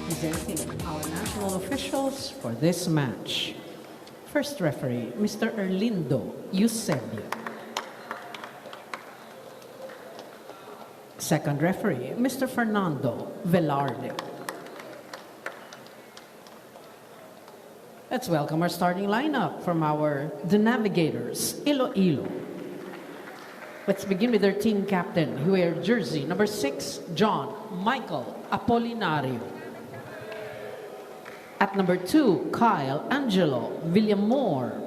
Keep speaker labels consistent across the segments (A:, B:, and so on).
A: Presenting our national officials for this match. First referee, Mr. Erlindo Eusebio. Second referee, Mr. Fernando Velarde. Let's welcome our starting lineup from the Navigators, Iloilo. Let's begin with their team captain, who wears jersey number 6, John Michael Apolinario. At number 2, Kyle Angelo Villamor.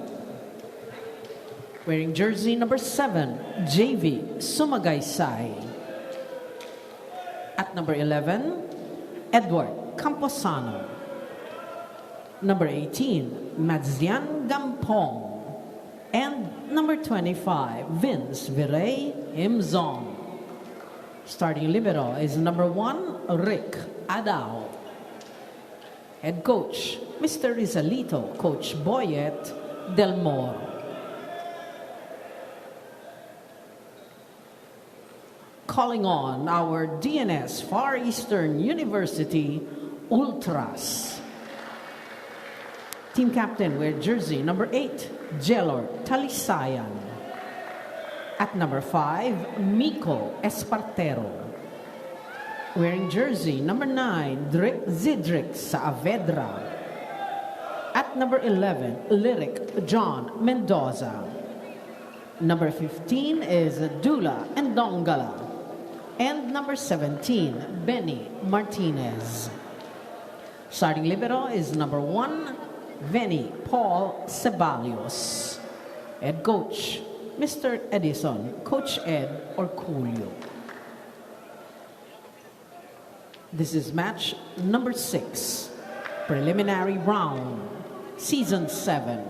A: Wearing jersey number 7, JV Sumagaysay. At number 11, Edward Camposano. Number 18, Madzian Gampong. And number 25, Vince Virey Himzong. Starting libero is number 1, Rick Adao. Head coach, Mr. Rizalito, Coach Boyet Del Moro. Calling on our DNS Far Eastern University Ultras. Team captain wear jersey number 8, Jelor Talisayan. At number 5, Miko Espartero. Wearing jersey number 9, Drick Zidrick Saavedra. At number 11, Lyric John Mendoza. Number 15 is Dula Ndongala. And number 17, Benny Martinez. Starting libero is number 1, Venny Paul Ceballos. Head coach, Mr. Edison, Coach Ed Orculio. This is match number 6, preliminary round, season 7,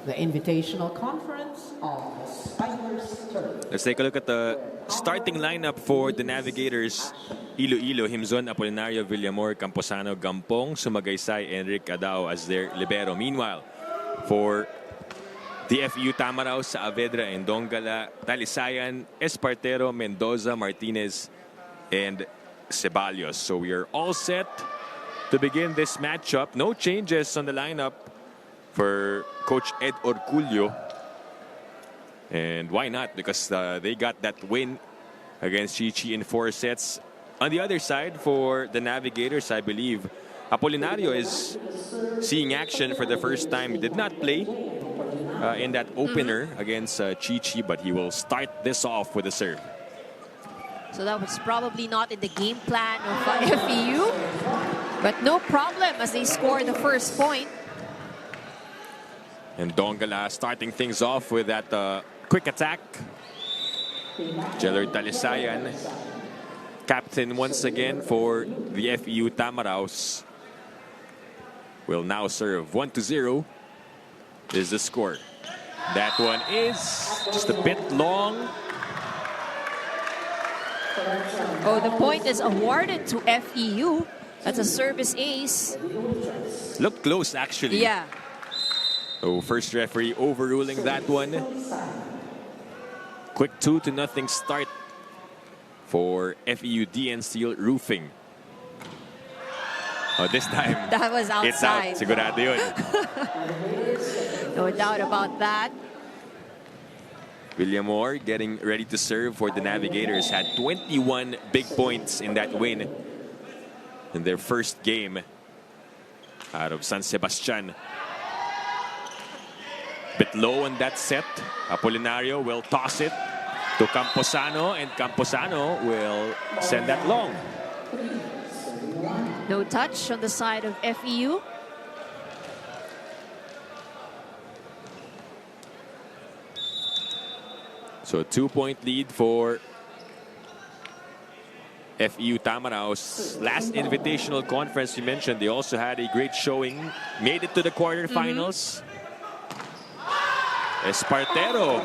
A: the Invitational Conference of Spiders Turf.
B: Let's take a look at the starting lineup for the Navigators. Iloilo, Himzon, Apolinario, Villamor, Camposano, Gampong, Sumagaysay, and Rick Adao as their libero. Meanwhile, for the FEU Tamaraw, Saavedra, and Dongala, Talisayan, Espartero, Mendoza, Martinez, and Ceballos. So we are all set to begin this matchup. No changes on the lineup for Coach Ed Orculio. And why not? Because they got that win against Chichi in 4 sets. On the other side, for the Navigators, I believe Apolinario is seeing action for the first time. He did not play in that opener against Chichi, but he will start this off with a serve.
C: So that was probably not in the game plan of FEU, but no problem as they score the first point.
B: And Dongala starting things off with that quick attack. Jelor Talisayan, captain once again for the FEU Tamaraws, will now serve. 1-0 is the score. That one is just a bit long.
C: Oh, the point is awarded to FEU. That's a service ace.
B: Looked close, actually.
C: Yeah.
B: So first referee overruling that one. Quick 2-0 start for FEU-DN Steel Roofing. Oh, this time
C: that was outside.
B: It's out. Sigurado yun.
C: No doubt about that.
B: Villamor getting ready to serve for the Navigators. Had 21 big points in that win in their first game out of San Sebastian. Bit low on that set. Apolinario will toss it to Camposano, and Camposano will send that long.
C: No touch on the side of FEU.
B: So a 2-point lead for FEU Tamaraws. Last Invitational Conference you mentioned, they also had a great showing. Made it to the quarterfinals. Espartero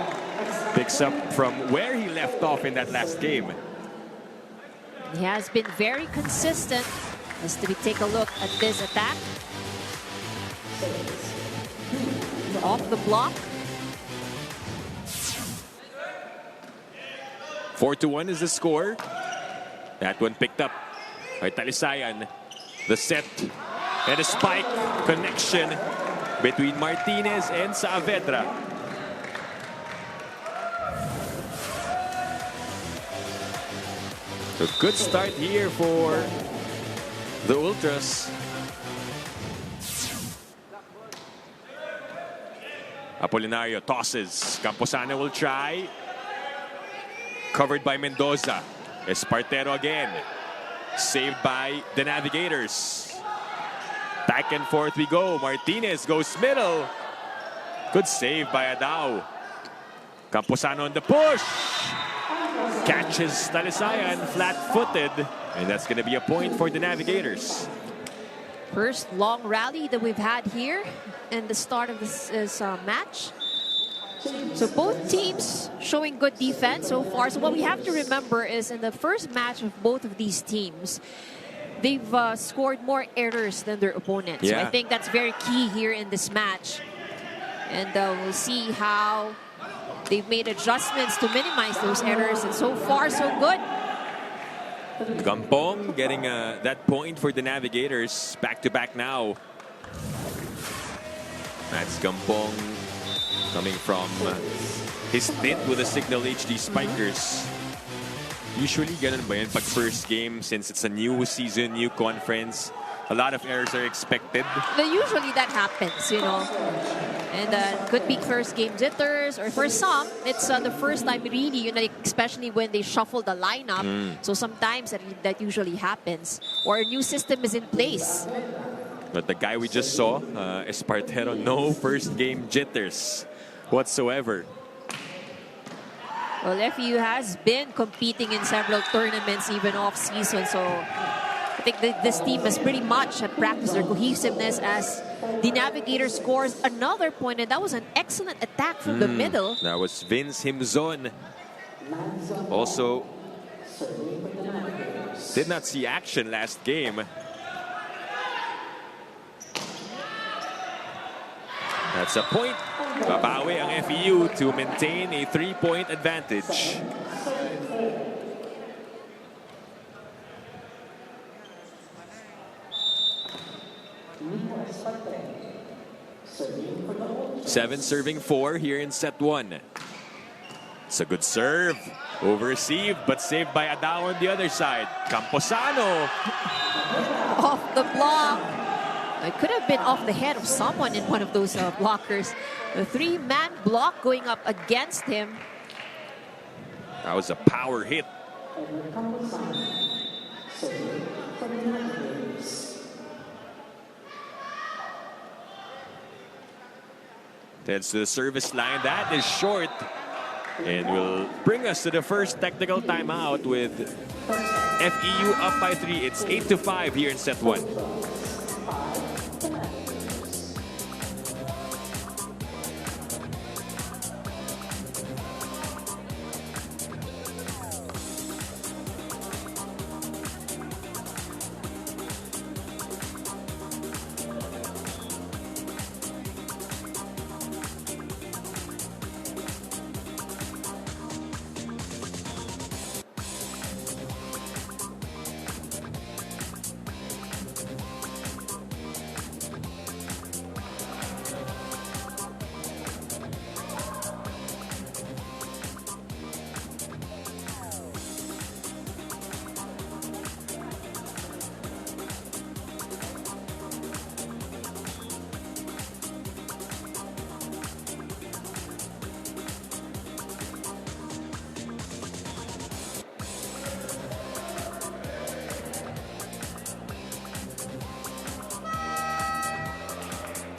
B: picks up from where he left off in that last game.
C: He has been very consistent. As we take a look at this attack. Off the block.
B: 4-1 is the score. That one picked up by Talisayan. The set and a spike connection between Martinez and Saavedra. So good start here for the Ultras. Apolinario tosses. Camposano will try. Covered by Mendoza. Espartero again. Saved by the Navigators. Back and forth we go. Martinez goes middle. Good save by Adao. Camposano on the push. Catches Talisayan flat-footed. And that's going to be a point for the Navigators.
C: First long rally that we've had here in the start of this match. So both teams showing good defense so far. So what we have to remember is in the first match of both of these teams, they've scored more errors than their opponents.
B: Yeah.
C: So I think that's very key here in this match. And we'll see how they've made adjustments to minimize those errors. And so far, so good.
B: Gampong getting that point for the Navigators. Back-to-back now. That's Gampong coming from his stint with the Signal HD Spikers. Usually, ganun ba yun pag first game, since it's a new season, new conference, a lot of errors are expected.
C: Usually that happens, you know. And could be first game jitters, or for some, it's the first time really, you know, especially when they shuffle the lineup. So sometimes that usually happens. Or a new system is in place.
B: But the guy we just saw, Espartero, no first game jitters whatsoever.
C: Well, FEU has been competing in several tournaments, even off-season. So I think this team has pretty much practiced their cohesiveness as the Navigator scores another point. And that was an excellent attack from the middle.
B: That was Vince Himzon. Also, did not see action last game. That's a point. Babawi ang FEU to maintain a 3-point advantage. Seven serving 4 here in set 1. It's a good serve. Over-received, but saved by Adao on the other side. Camposano.
C: Off the block. It could have been off the head of someone in one of those blockers. The 3-man block going up against him.
B: That was a power hit. Heads to the service line. That is short. And will bring us to the first technical timeout with FEU up by 3. It's 8-5 here in set 1.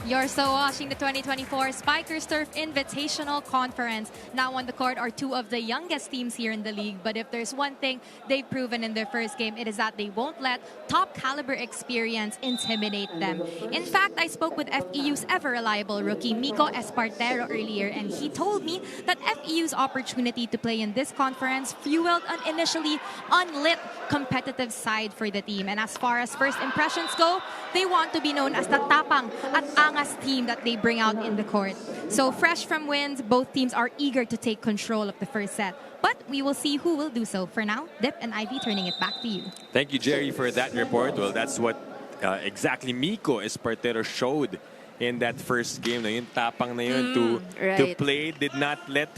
D: You're still watching the 2024 Spikers Turf Invitational Conference. Now on the court are two of the youngest teams here in the league. But if there's one thing they've proven in their first game, it is that they won't let top caliber experience intimidate them. In fact, I spoke with FEU's ever-reliable rookie, Miko Espartero, earlier, and he told me that FEU's opportunity to play in this conference fueled an initially unlit competitive side for the team. And as far as first impressions go, they want to be known as the tapang at angas team that they bring out in the court. So fresh from wins, both teams are eager to take control of the first set. But we will see who will do so. For now, Dip and Ivy, turning it back to you.
B: Thank you, Jerry, for that report. Well, that's what exactly Miko Espartero showed in that first game. Na yung tapang na yun to
C: right.
B: play, did not let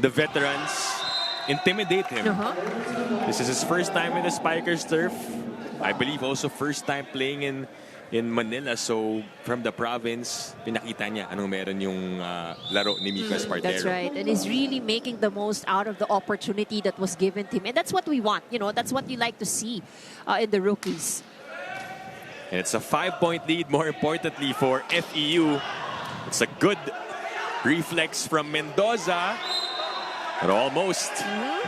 B: the veterans intimidate him. This is his first time in the Spikers turf. I believe also first time playing in Manila. So from the province, pinakita niya anong meron yung laro ni Miko Espartero.
C: That's right. And he's really making the most out of the opportunity that was given to him. And that's what we want. You know, that's what you like to see in the rookies.
B: And it's a 5-point lead, more importantly, for FEU. It's a good reflex from Mendoza. But almost.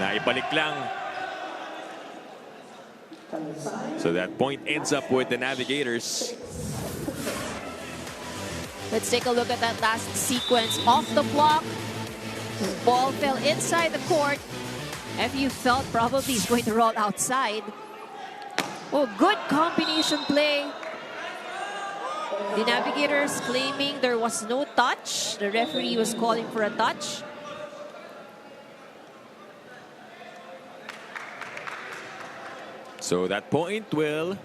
B: Naibalik lang. So that point ends up with the Navigators.
C: Let's take a look at that last sequence. Off the block. Ball fell inside the court. FEU felt probably he's going to roll outside. Oh, good combination play. The Navigators claiming there was no touch. The referee was calling for a touch.
B: So that point will,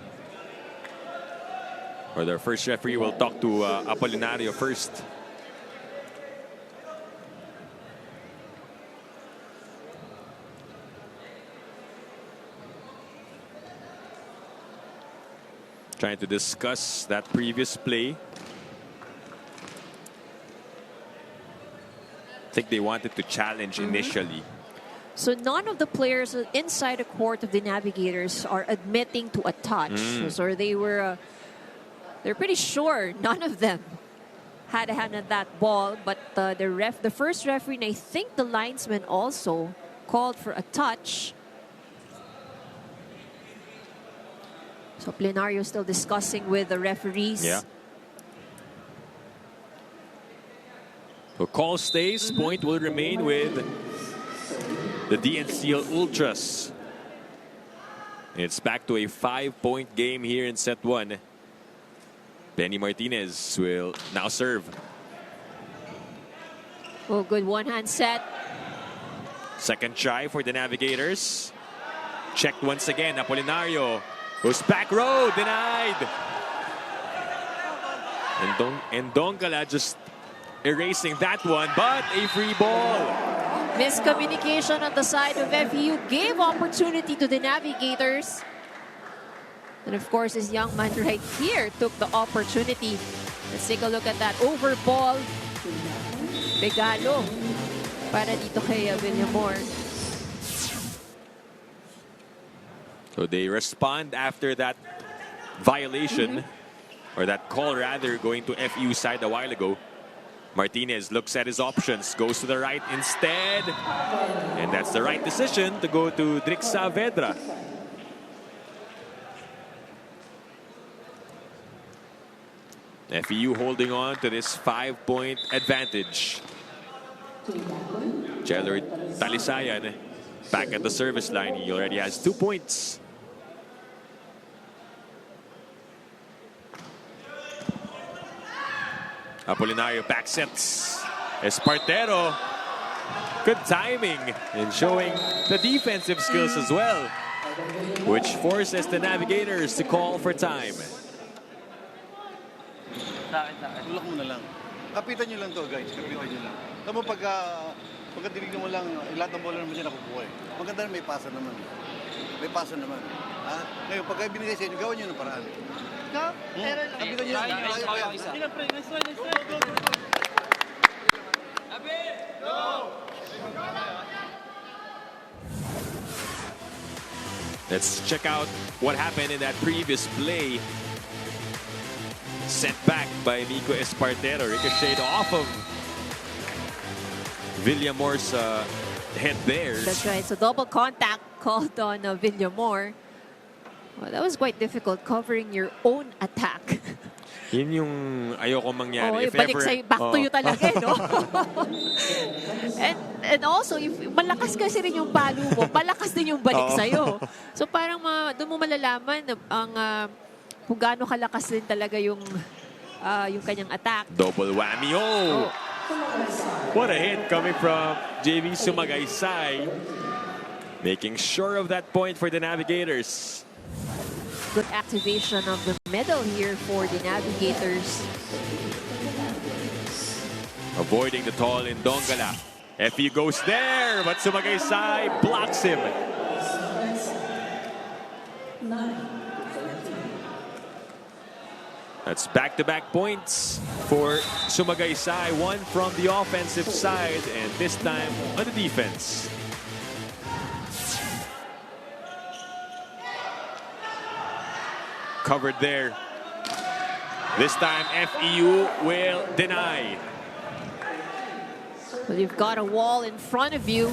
B: or the first referee will talk to Apolinario first. Trying to discuss that previous play. I think they wanted to challenge initially.
C: So none of the players inside the court of the Navigators are admitting to a touch. So they're pretty sure none of them had a hand on that ball. But the first referee, and I think the linesman also called for a touch. So Plenario still discussing with the referees.
B: Yeah. So call stays. Point will remain with the DN Steel Ultras. It's back to a 5-point game here in set 1. Benny Martinez will now serve.
C: Oh, good one-hand set.
B: Second try for the Navigators. Checked once again. Apolinario goes back row, denied. And Doncala just erasing that one, but a free ball.
C: Miscommunication on the side of FEU gave opportunity to the Navigators. And of course, this young man right here took the opportunity. Let's take a look at that over ball. Regalo para dito kay Villamor.
B: So they respond after that violation, or that call rather, going to FEU side a while ago. Martinez looks at his options, goes to the right instead. And that's the right decision to go to Drix Saavedra. FEU holding on to this 5-point advantage. Jellery Talisayan back at the service line. He already has 2 points. Apolinario back sets. Espartero. Good timing and showing the defensive skills as well, which forces the Navigators to call for time.
E: Tulak mo na lang. Kapitan nyo lang to, guys. Kapitan nyo lang. Tama pagka-dinig mo lang, lahat ng bola naman siya nakukuha eh. Maganda na may pasa naman. May pasa naman. Ha? Ngayon, pagka binigay sa inyo, gawin nyo ng paraan. Kapitan nyo lang.
B: Let's check out what happened in that previous play. Sent back by Miko Espartero. Ricocheted off of Villamor's head there.
C: That's right. So double contact called on Villamor. Well, that was quite difficult, covering your own attack.
B: Yun yung ayoko mangyari.
C: Oh, balik sa'yo, back to you talaga, no? and also, if malakas kasi rin yung palo mo, malakas din yung balik sa'yo. So parang doon mo malalaman ang kung gaano kalakas din talaga yung kanyang attack.
B: Double whammy. Oh! What a hit coming from JV Sumagaysay. Making sure of that point for the Navigators.
C: good activation of the middle here for the Navigators.
B: Avoiding the tall in Dongala. FEU goes there, but Sumagaysay blocks him. That's back-to-back points for Sumagaysay. One from the offensive side, and this time on the defense. Covered there. This time, FEU will deny.
C: Well, you've got a wall in front of you.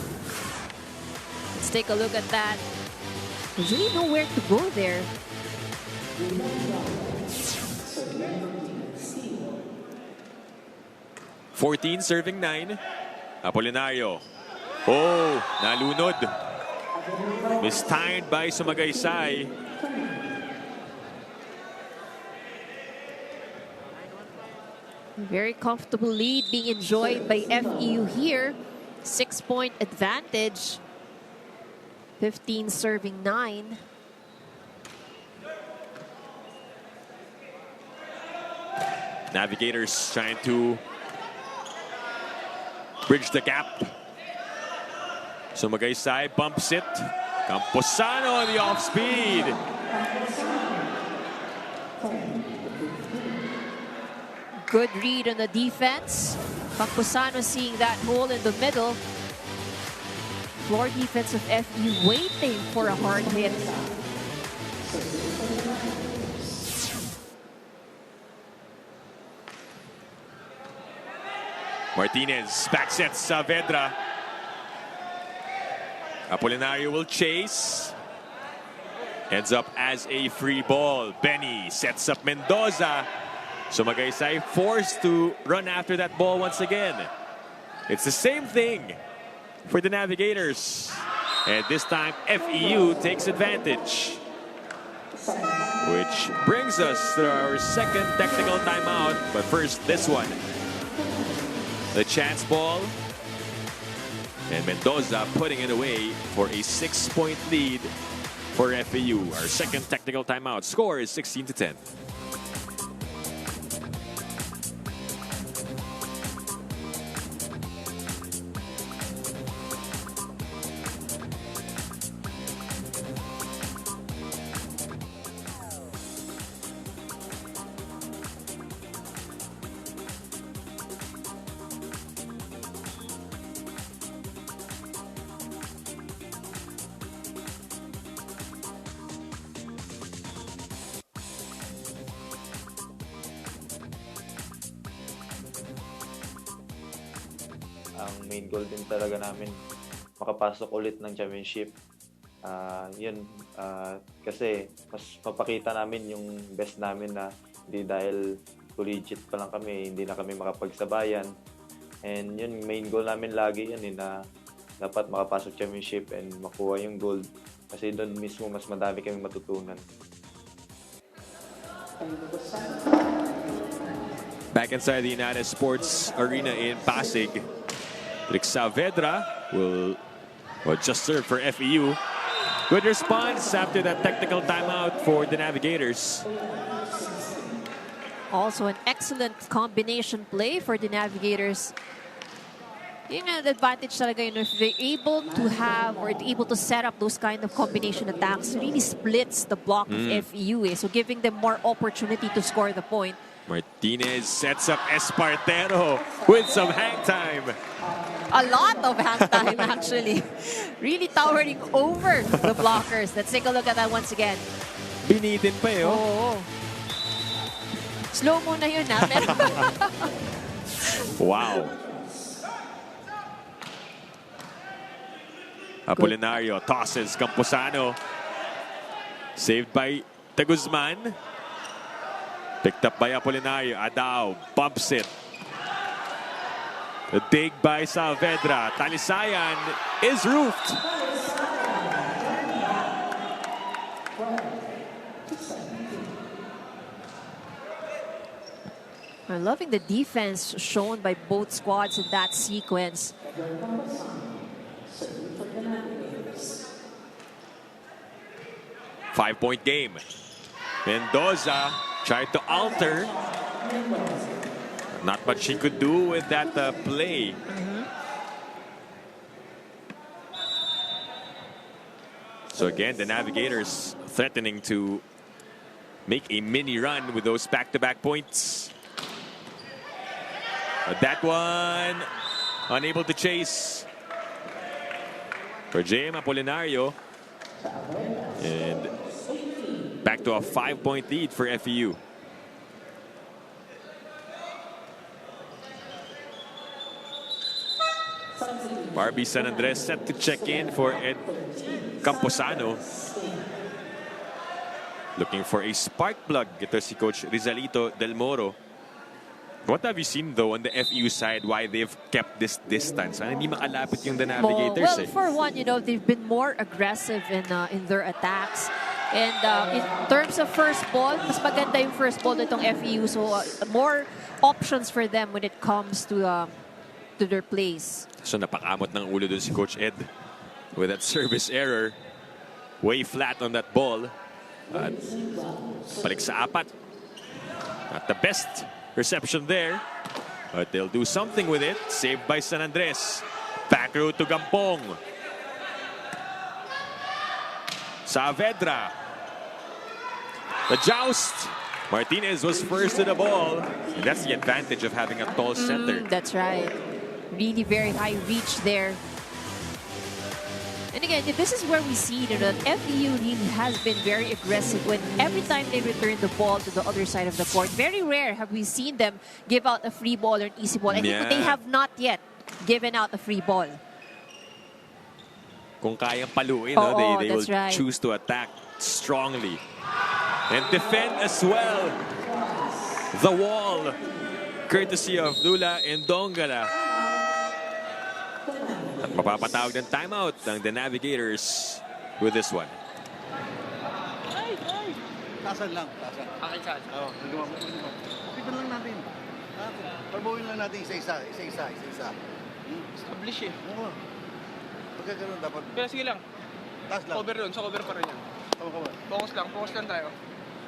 C: Let's take a look at that. There's really nowhere to go there.
B: (14 serving 9. Apolinario. Oh, nalunod. Mistimed by Sumagaysay.
C: Very comfortable lead being enjoyed by FEU here. 6-point advantage. 15 serving 9.
B: Navigators trying to bridge the gap. Sumagaysay bumps it. Camposano on the off speed.
C: Good read on the defense. Camposano seeing that hole in the middle. Floor defense of FEU waiting for a hard hit.
B: Martinez backsets Saavedra. Apolinario will chase. Ends up as a free ball. Benny sets up Mendoza. Sumagaysay forced to run after that ball once again. It's the same thing for the Navigators. And this time, FEU takes advantage. Which brings us to our second technical timeout. But first, this one. The chance ball. And Mendoza putting it away for a 6-point lead for FEU. Our second technical timeout. Score is 16-10.
F: Ang main goal din talaga namin makapasok ulit ng championship. Kasi mas mapakita namin yung best namin na hindi dahil collegiate pa lang kami, hindi na kami makapagsabayan. And yun, main goal namin lagi yun na dapat makapasok championship and makuha yung gold. Kasi doon mismo mas madami kaming matutunan.
B: Back inside the United Sports Arena in Pasig. Rick Saavedra will just serve for FEU. Good response after that technical timeout for the Navigators.
C: Also an excellent combination play for the Navigators. Yung advantage talaga yun, if they're able to have or able to set up those kind of combination attacks, really splits the block of FEU. So giving them more opportunity to score the point.
B: Martinez sets up Espartero with some hang time.
C: A lot of hang time, actually. Really towering over the blockers. Let's take a look at that once again.
B: Binitin pa eh, oh.
C: Oh. Slow mo na yun, ha? Pero
B: wow. Apolinario tosses Camposano. Saved by Taguzman. Picked up by Apolinario. Adao bumps it. The dig by Saavedra. Talisayan is roofed.
C: I'm loving the defense shown by both squads in that sequence.
B: 5-point game. Mendoza tried to alter. Not much she could do with that play. So again, the Navigators threatening to make a mini run with those back-to-back points. But that one, unable to chase for JM Apolinario. And back to a 5-point lead for FEU. Barbie San Andres set to check in for Ed Camposano. Looking for a spark plug. Ito si Coach Rizalito Del Moro. What have you seen though on the FEU side why they've kept this distance? Hindi makalapit yung the Navigators.
C: Well, for one, you know, they've been more aggressive in their attacks. And in terms of first ball, mas maganda yung first ball nitong FEU. So more options for them when it comes to their plays.
B: So napakamot ng ulo dun si Coach Ed with that service error. Way flat on that ball. At balik sa apat. Not the best reception there. But they'll do something with it. Saved by San Andres. Back row to Gampong. Saavedra. The joust. Martinez was first to the ball. And that's the advantage of having a tall center.
C: That's right. Really very high reach there. And again, this is where we see that FEU really has been very aggressive when every time they return the ball to the other side of the court. Very rare have we seen them give out a free ball or an easy ball. I think they have not yet given out a free ball.
B: Kung kayang paluin, they will choose to attack strongly. And defend as well. The wall, courtesy of Lula and Dongala. At mapapatawag ng timeout ng the Navigators with this one.
E: Tasan lang, tasan. Akin saan? Oo, nagawa mo. Kapitan lang natin. Parbawin lang natin isa-isa.
G: Establish eh.
E: Oo. Pagkakaroon dapat.
G: Pero sige lang.
E: Taas lang.
G: Cover doon, sa cover pa rin yan.
E: Tama.
G: Focus lang tayo.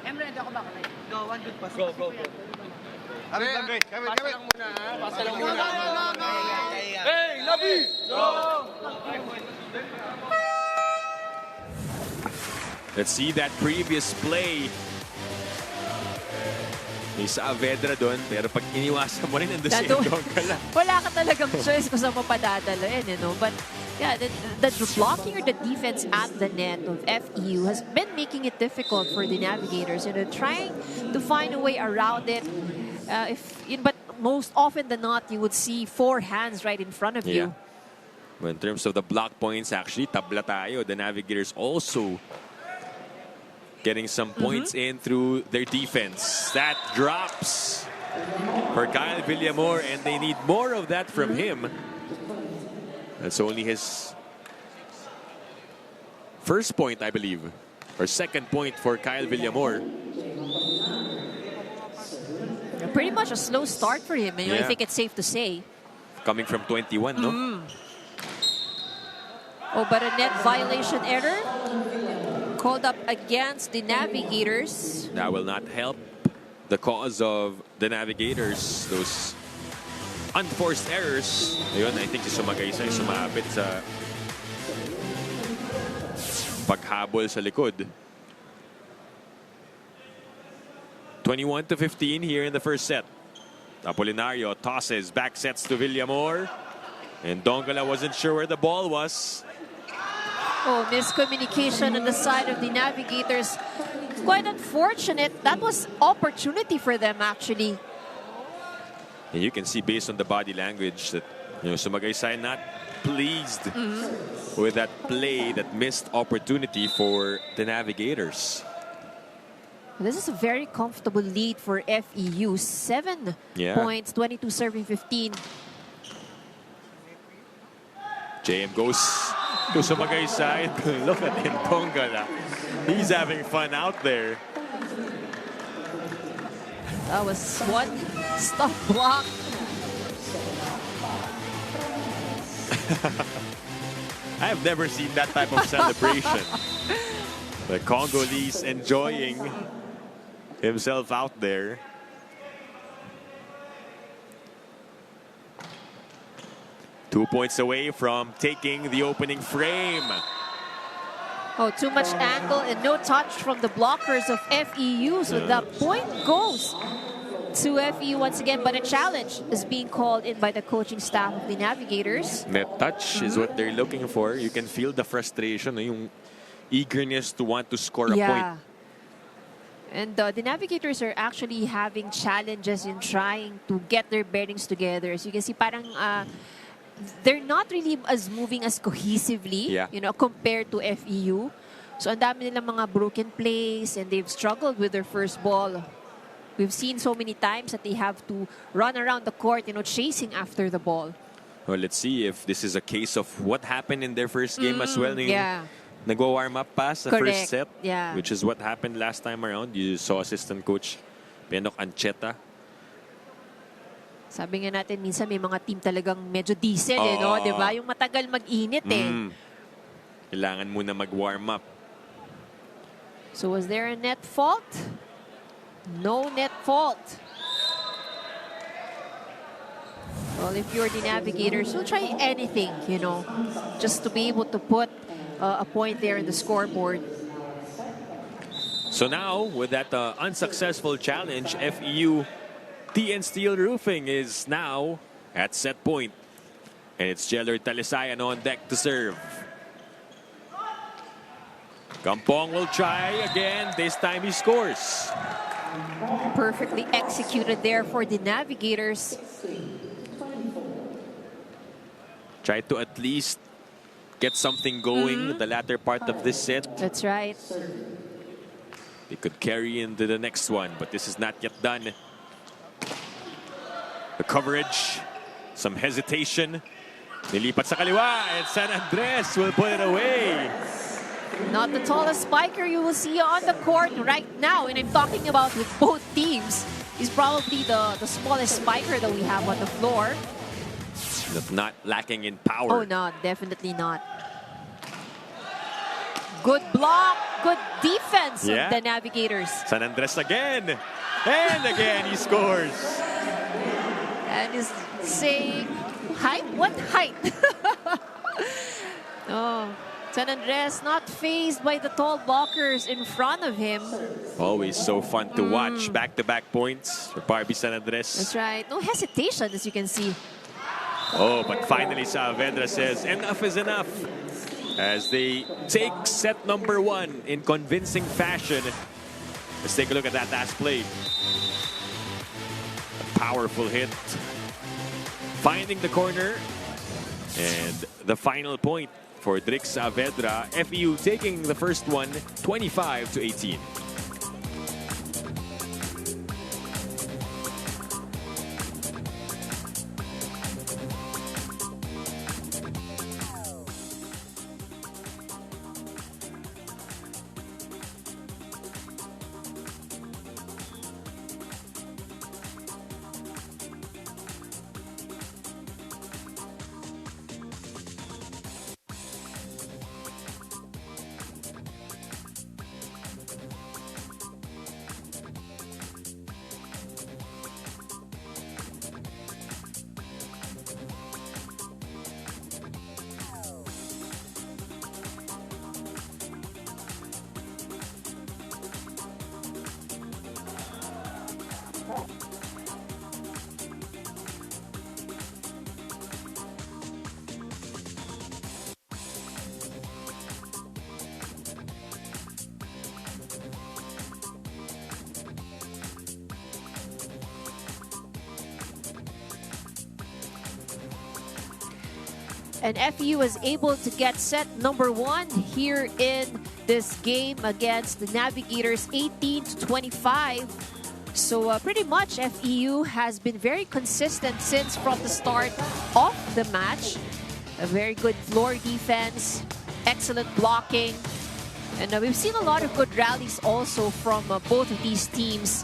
H: Emre, hindi ako baka. Go, one good pass.
G: Go.
E: Kapit lang, guys.
G: Pasa lang muna, ha? Pasa lang muna. Hey, Navi! Go!
B: Let's see that previous play. May Saavedra doon, pero pag iniwasan mo rin, nandun si Dongala.
C: Wala ka talagang choice kung saan mo padadalain, you know. But yeah, the blocking or the defense at the net of FEU has been making it difficult for the Navigators, you know, trying to find a way around it. But most often than not, you would see four hands right in front of you.
B: Well, in terms of the block points, actually, tabla tayo. The Navigators also getting some points in through their defense. That drops for Kyle Villamor, and they need more of that from him. That's only his first point, I believe, or second point for Kyle Villamor.
C: Pretty much a slow start for him, and I think it's safe to say.
B: Coming from 21, no?
C: Oh, but a net violation error called up against the Navigators.
B: That will not help the cause of the Navigators. Those unforced errors. Ayun, I think si Sumagaysay sumabit sa paghabol sa likod. 21-15 here in the first set. Apolinario tosses, back sets to Villamor. And Dongala wasn't sure where the ball was.
C: Oh, miscommunication on the side of the Navigators. Quite unfortunate. That was opportunity for them, actually.
B: And you can see based on the body language that, you know, Sumagaysay not pleased with that play, that missed opportunity for the Navigators.
C: This is a very comfortable lead for FEU. 7 points, 22 serving 15.
B: JM goes to Sumagaysay. Look at him, Dongala. He's having fun out there.
C: That was one stop block.
B: I have never seen that type of celebration. The Congolese enjoying himself out there. Two points away from taking the opening frame.
C: Oh, too much angle and no touch from the blockers of FEU. So the point goes to FEU once again, but a challenge is being called in by the coaching staff of the Navigators.
B: Net touch is what they're looking for. You can feel the frustration, yung eagerness to want to score a point.
C: And the Navigators are actually having challenges in trying to get their bearings together. As you can see, parang they're not really as moving as cohesively, you know, compared to FEU. So ang dami nilang mga broken plays and they've struggled with their first ball. We've seen so many times that they have to run around the court, you know, chasing after the ball.
B: Well, let's see if this is a case of what happened in their first game as well. Nagwa-warm up pa sa first set, which is what happened last time around. You saw assistant coach Penok Ancheta.
C: Sabi nga natin, minsan may mga team talagang medyo diesel, eh, no? Diba? Yung matagal mag-init, eh.
B: Kailangan muna mag-warm up.
C: So was there a net fault? No net fault. Well, if you're the Navigators, you'll try anything, you know, just to be able to put a point there in the scoreboard.
B: So now, with that unsuccessful challenge, FEU-DN Steel Roofing is now at set point. And it's Jellard Talisayan on deck to serve. Gampong will try again. This time he scores.
C: Perfectly executed there for the Navigators.
B: Try to at least get something going the latter part of this set.
C: That's right.
B: They could carry into the next one, but this is not yet done. The coverage, some hesitation. Nilipat sa kaliwa, and San Andres will put it away.
C: Not the tallest spiker you will see on the court right now, and I'm talking about with both teams. He's probably the smallest spiker that we have on the floor.
B: Not lacking in power.
C: Oh, no, definitely not. Good block, good defense of the Navigators.
B: San Andres again. And again, he scores.
C: And he's saying, height? What height? Oh, San Andres not fazed by the tall blockers in front of him.
B: Always so fun to watch. Back-to-back points for Barbie San Andres.
C: That's right. No hesitation, as you can see.
B: Oh, but finally Saavedra says enough is enough as they take set number one in convincing fashion. Let's take a look at that last play. A powerful hit. Finding the corner. And the final point for Drix Saavedra. FEU taking the first one, 25-18.
C: And FEU was able to get set number one here in this game against the Navigators, 18-25. So pretty much FEU has been very consistent since from the start of the match. A very good floor defense, excellent blocking. And we've seen a lot of good rallies also from both of these teams.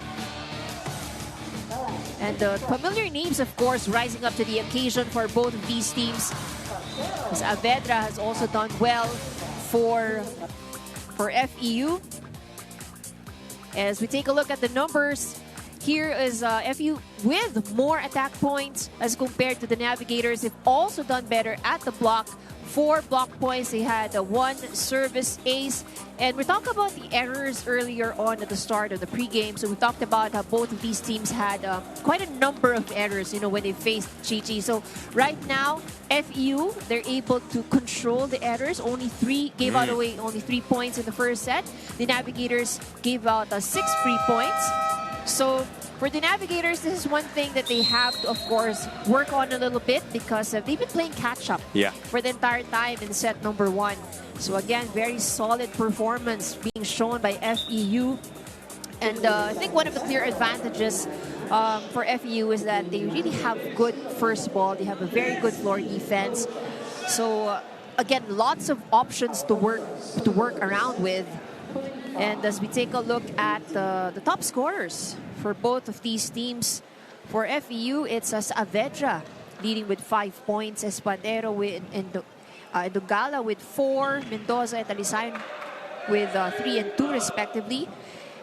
C: And familiar names, of course, rising up to the occasion for both of these teams. Saavedra has also done well for FEU. As we take a look at the numbers, here is FEU with more attack points as compared to the Navigators. They've also done better at the block. 4 block points. They had 1 service ace. And we talked about the errors earlier on at the start of the pregame. So we talked about how both of these teams had quite a number of errors, when they faced Chi-Chi. So right now, FEU, they're able to control the errors. Gave out away only 3 points in the first set. The Navigators gave out 6 free points. So for the Navigators, this is one thing that they have to, of course, work on a little bit because they've been playing catch-up for the entire time in set number 1. So again, very solid performance being shown by FEU. And I think one of the clear advantages for FEU is that they really have good first ball. They have a very good floor defense. So again, lots of options to work around with. And as we take a look at the top scorers for both of these teams, for FEU, it's Saavedra leading with 5 points, Espadero and Dugala with 4, Mendoza and Talisayan with 3 and 2 respectively.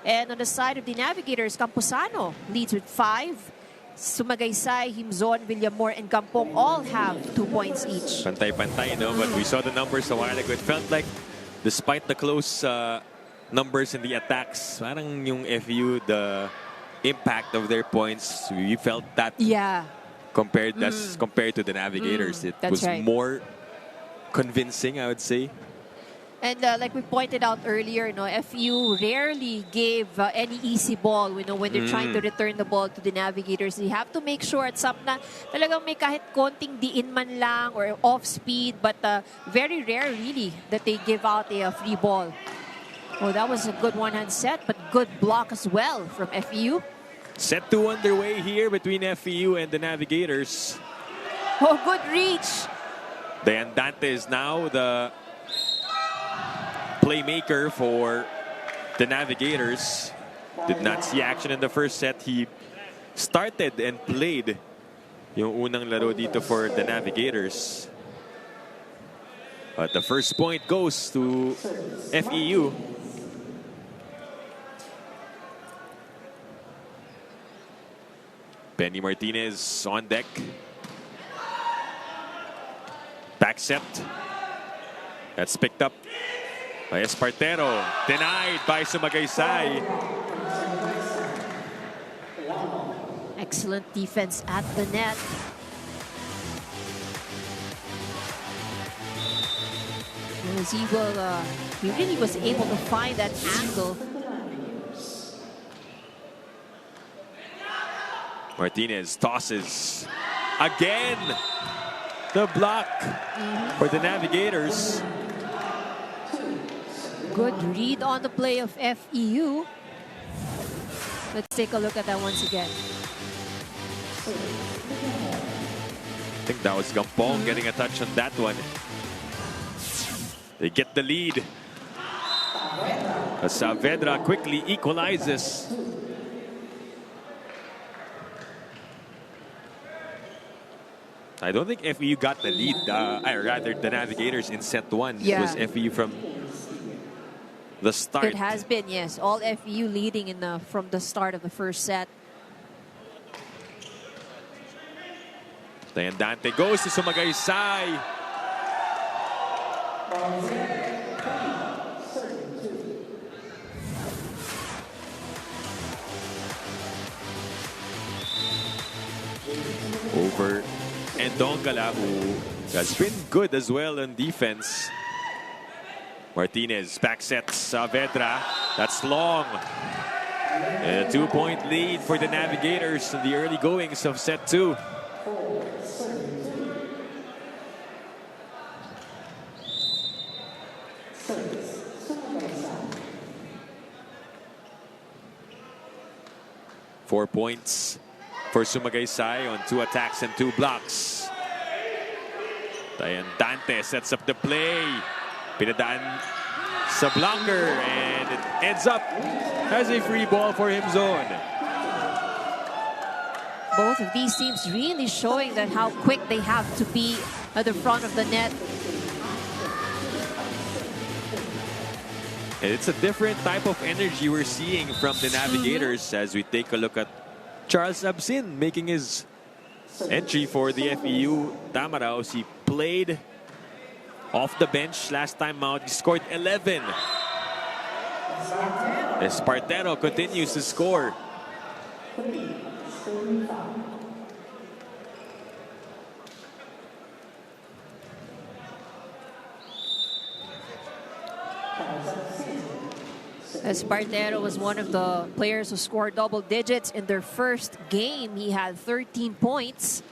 C: And on the side of the Navigators, Camposano leads with 5. Sumagaysay, Himzon, Villamor, and Kampong all have 2 points each.
B: Pantay-pantay, but we saw the numbers a while ago. It felt like, despite the close numbers in the attacks, parang yung FEU, the impact of their points, we felt that compared to the Navigators. It was more convincing, I would say.
C: And like we pointed out earlier, FEU rarely gave any easy ball when they're trying to return the ball to the Navigators. You have to make sure at some na talagang may kahit konting diin man lang or off speed, but very rare really that they give out a free ball. Oh, that was a good one-hand set, but good block as well from FEU.
B: Set 2 underway here between FEU and the Navigators.
C: Oh, good reach.
B: The Andante is now the playmaker for the Navigators. Did not see action in the first set. He started and played yung unang laro dito for the Navigators. But the first point goes to FEU. Benny Martinez on deck. Back set. That's picked up by Espartero. Denied by Sumagaysay.
C: Excellent defense at the net. He really was able to find that angle.
B: Martinez tosses again. The block for the Navigators.
C: Good read on the play of FEU. Let's take a look at that once again.
B: I think that was Gampong getting a touch on that one. They get the lead. Saavedra quickly equalizes. I don't think FEU got the lead, rather the Navigators in set 1. It was FEU from the start.
C: It has been, yes. All FEU leading from the start of the first set.
B: The Andante goes to Sumagaysay. Over and Dongala, who has been good as well on defense. Martinez back sets Saavedra. That's long. And a 2-point lead for the Navigators in the early goings of set 2. Four points for Sumagaysay on 2 attacks and 2 blocks. Dante sets up the play. Pinadaan sa blocker, and it ends up as a free ball for Himzon.
C: Both of these teams really showing that how quick they have to be at the front of the net.
B: And it's a different type of energy we're seeing from the Navigators as we take a look at Charles Absin making his entry for the FEU Tamaraos. He played off the bench last time out. He scored 11. Espartero continues to score.
C: Espartero was one of the players who scored double digits in their first game. He had 13 points.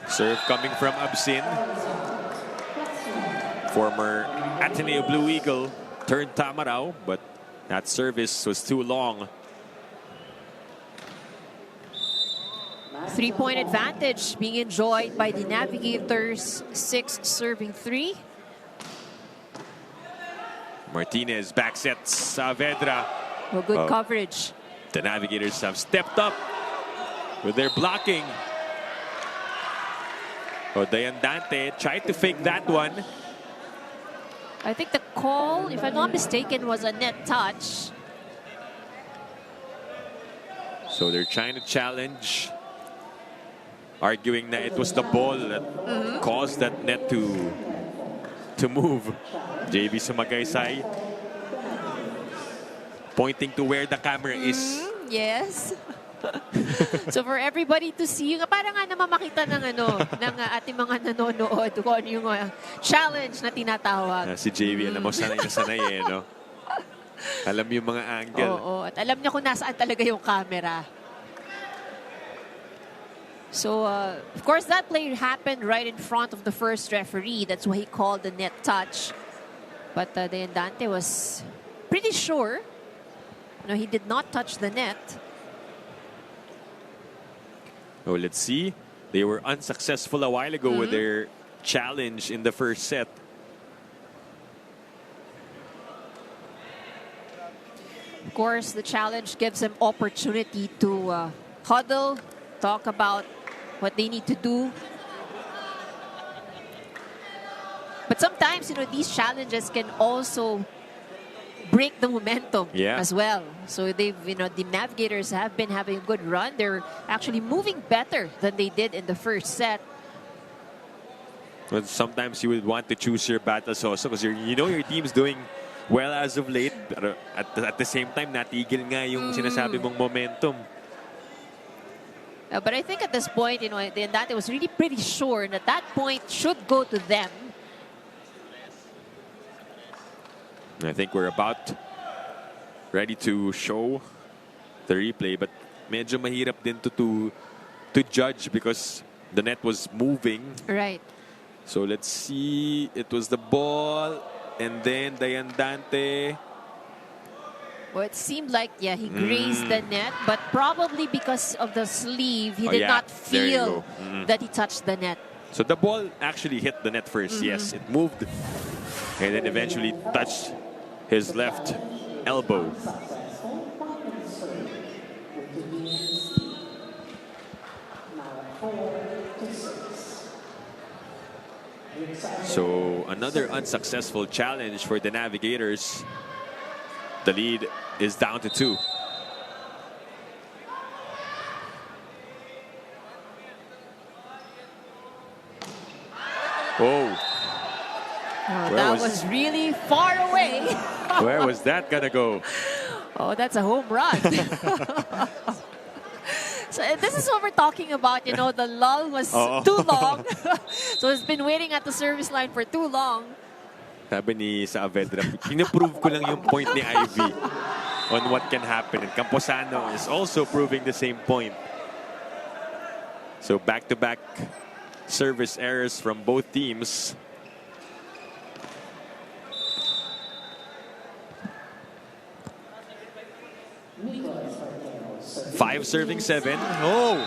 B: Serve coming from Absin. Former Ateneo Blue Eagle turned Tamarao, but that service was too long.
C: 3-point advantage being enjoyed by the Navigators. 6 serving 3.
B: Martinez back sets Saavedra.
C: Well, good coverage.
B: The Navigators have stepped up with their blocking. Dayandante tried to fake that one.
C: I think the call, if I'm not mistaken, was a net touch.
B: So they're trying to challenge, arguing that it was the ball that caused that net to move. JV Sumagaysay pointing to where the camera is.
C: Yes. So for everybody to see, yung parang nga naman makita ng ng ating mga nanonood kung ano yung challenge na tinatawag.
B: Si JV, alam mo, sanay na sanay eh, no? Alam yung mga angle.
C: Oo, at alam niya kung nasaan talaga yung camera. So, of course, that play happened right in front of the first referee. That's why he called the net touch. But Dayandante was pretty sure. No, he did not touch the net.
B: Oh, let's see. They were unsuccessful a while ago with their challenge in the first set.
C: Of course, the challenge gives them opportunity to huddle, talk about what they need to do. But sometimes, these challenges can also break the momentum as well. So the Navigators have been having a good run. They're actually moving better than they did in the first set.
B: Well, sometimes you would want to choose your battles also because your team's doing well as of late. But at the same time, natigil nga yung sinasabi mong momentum.
C: But I think at this point, Dayandante was really pretty sure that point should go to them.
B: I think we're about ready to show the replay, but medyo mahirap din to judge because the net was moving.
C: Right.
B: So let's see. It was the ball, and then Dayandante.
C: Well, it seemed like, he grazed the net, but probably because of the sleeve, he did not feel that he touched the net.
B: So the ball actually hit the net first. Yes, it moved, and then eventually touched his left elbow. So another unsuccessful challenge for the Navigators. The lead is down to 2. Oh.
C: That was really far away.
B: Where was that gonna go?
C: Oh, that's a home run. So this is what we're talking about. The lull was too long. So it's been waiting at the service line for too long.
B: Sabi ni Saavedra, pinaprove ko lang yung point ni Ivy on what can happen. And Camposano is also proving the same point. So back-to-back service errors from both teams. Five serving 7. Oh!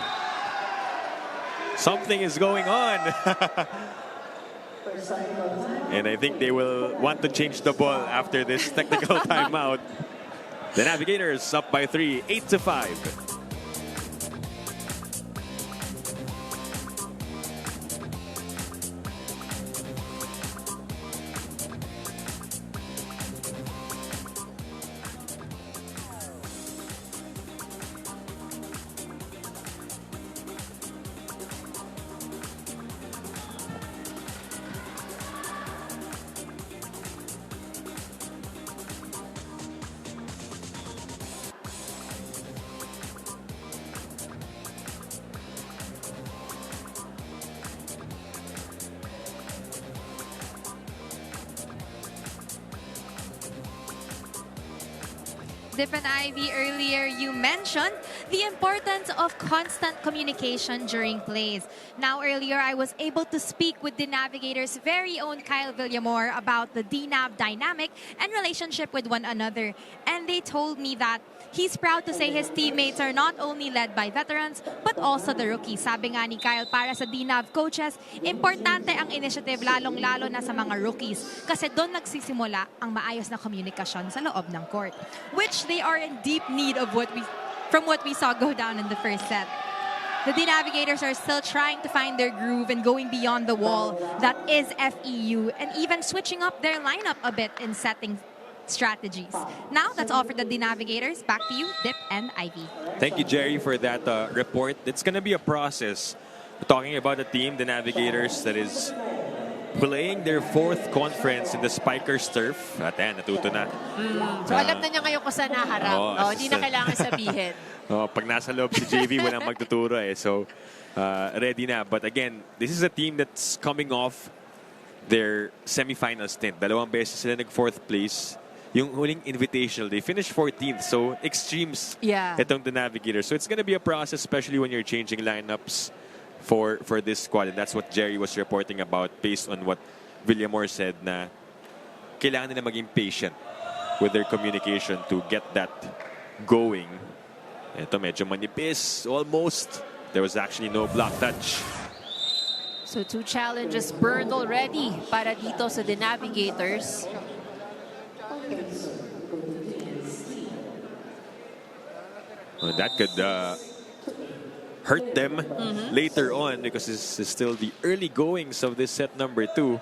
B: Something is going on. And I think they will want to change the ball after this technical timeout. The Navigators up by 3, 8-5.
D: Zip and Ivy, earlier you mentioned the importance of constant communication during plays. Now, earlier I was able to speak with the Navigators' very own Kyle Villamor about the DNAV dynamic and relationship with one another. And they told me that he's proud to say his teammates are not only led by veterans, but also the rookies. Sabi nga ni Kyle, para sa DNAV coaches, importante ang initiative lalong-lalo na sa mga rookies. Kasi doon nagsisimula ang maayos na komunikasyon sa loob ng court. Which they are in deep need of from what we saw go down in the first set. The Navigators are still trying to find their groove and going beyond the wall that is FEU and even switching up their lineup a bit in setting strategies. Now, that's all for the Navigators. Back to you, Dip and Ivy.
B: Thank you, Jerry, for that report. It's going to be a process. We're talking about a team, the Navigators, that is playing their 4th conference in the Spikers turf. At ayan, natuto na.
C: So alam na niya ngayon kung saan naharap. Hindi na kailangan sabihin.
B: Pag nasa loob si JV, walang magtuturo eh. So, ready na. But again, this is a team that's coming off their semifinal stint. 2 beses sila nag-4th place. Yung huling Invitational, they finished 14th. So, extremes itong the Navigators. So, it's gonna be a process, especially when you're changing lineups for this squad. And that's what Jerry was reporting about based on what Villamor said na kailangan nila maging patient with their communication to get that going. Ito medyo manipis, almost. There was actually no block touch.
C: So 2 challenges burned already para dito sa the Navigators.
B: Well, that could hurt them later on because this is still the early goings of this set number 2.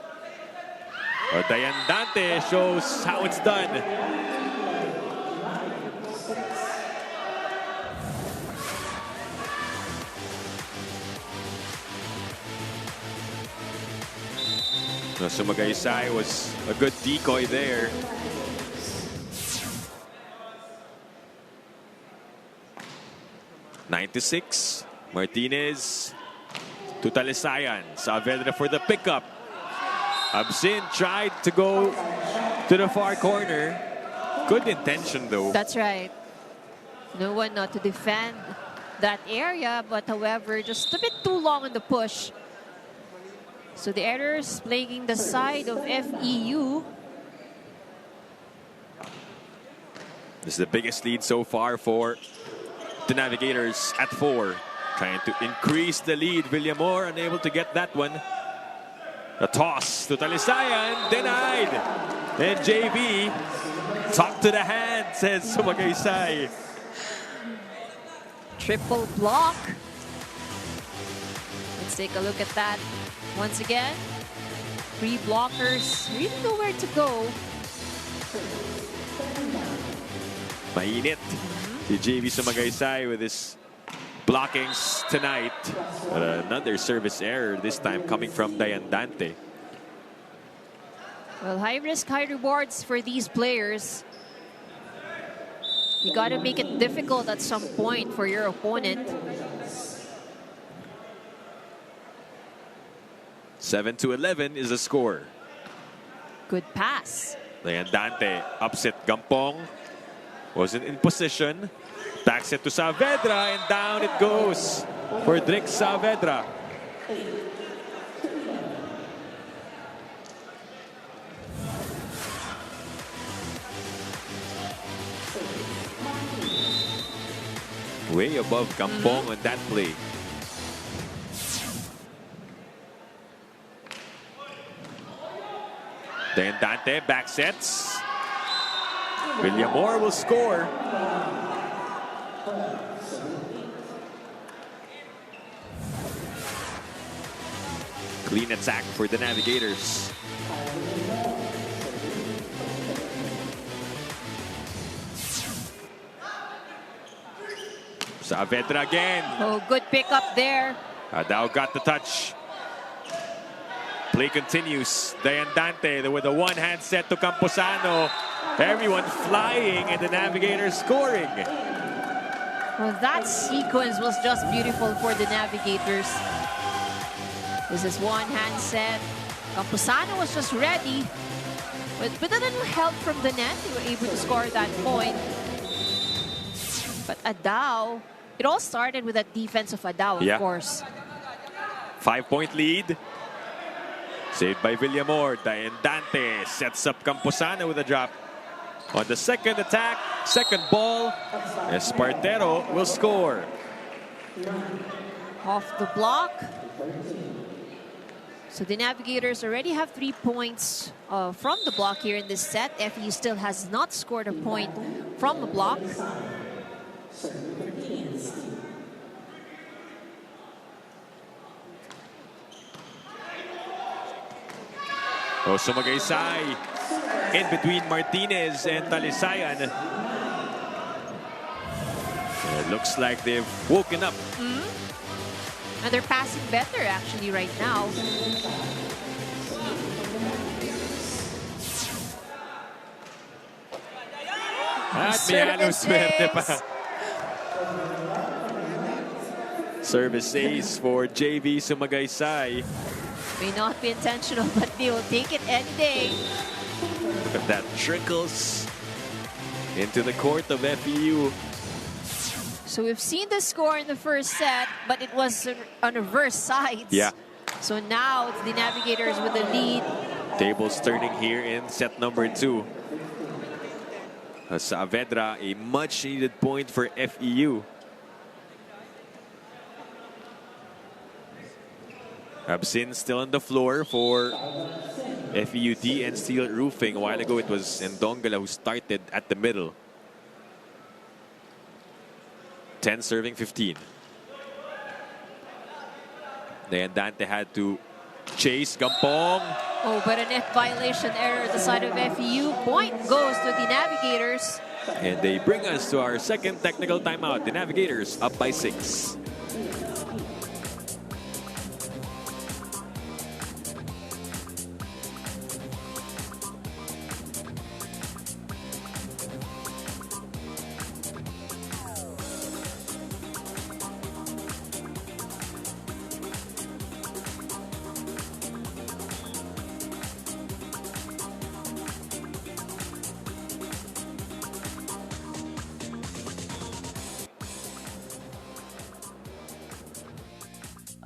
B: Dayan Dante shows how it's done. Sumagaysay was a good decoy there. (9-6). Martinez to Talisayan. Saavedra for the pickup. Absin tried to go to the far corner. Good intention though.
C: That's right. No one not to defend that area, but however, just a bit too long on the push. So the errors plaguing the side of FEU.
B: This is the biggest lead so far for the Navigators at 4. Trying to increase the lead. Villamor unable to get that one. A toss to Talisayan. Denied. And JV. Top to the hand, says Sumagaysay.
C: Triple block. Let's take a look at that. Once again, 3 blockers. Really know where to go.
B: Mainit. Si JV Sumagaysay with his blockings tonight. Another service error, this time coming from Dayan Dante.
C: Well, high risk, high rewards for these players. You got to make it difficult at some point for your opponent.
B: 7-11 is the score.
C: Good pass.
B: Dayan Dante upset Gampong. Wasn't in position. Backs it to Saavedra and down it goes for Drix Saavedra. Way above Gampong on that play. Then Dante back sets. Villamor will score. Clean attack for the Navigators. Saavedra again.
C: Oh, good pickup there.
B: Adao got the touch. Play continues. Dayan Dante with a one-hand set to Camposano. Everyone flying and the Navigators scoring.
C: Well, that sequence was just beautiful for the Navigators. This is one-hand set. Camposano was just ready. But a little help from the net. They were able to score that point. But Adao, it all started with that defense of Adao, of course.
B: 5-point lead. Saved by Villamor. Dante sets up Camposano with a drop. On the second attack, second ball, Espartero will score.
C: Off the block. So the Navigators already have 3 points from the block here in this set. FEU still has not scored a point from the block.
B: Sumagaysay in between Martinez and Talisayan. It looks like they've woken up.
C: And they're passing better actually right now.
B: At may halong swerte pa. Service ace for JV Sumagaysay.
C: May not be intentional, but they will take it any day.
B: Look at that, trickles into the court of FEU.
C: So we've seen the score in the first set, but it was on reverse sides.
B: Yeah.
C: So now it's the Navigators with the lead.
B: Tables turning here in set number 2. Saavedra, a much needed point for FEU. Absin still on the floor for FEU-DN Steel Roofing. A while ago it was Ndongala who started at the middle. 10 serving 15. Then Dante had to chase Gampong.
C: Oh, but a net violation error at the side of FEU. Point goes to the Navigators.
B: And they bring us to our second technical timeout. The Navigators up by 6.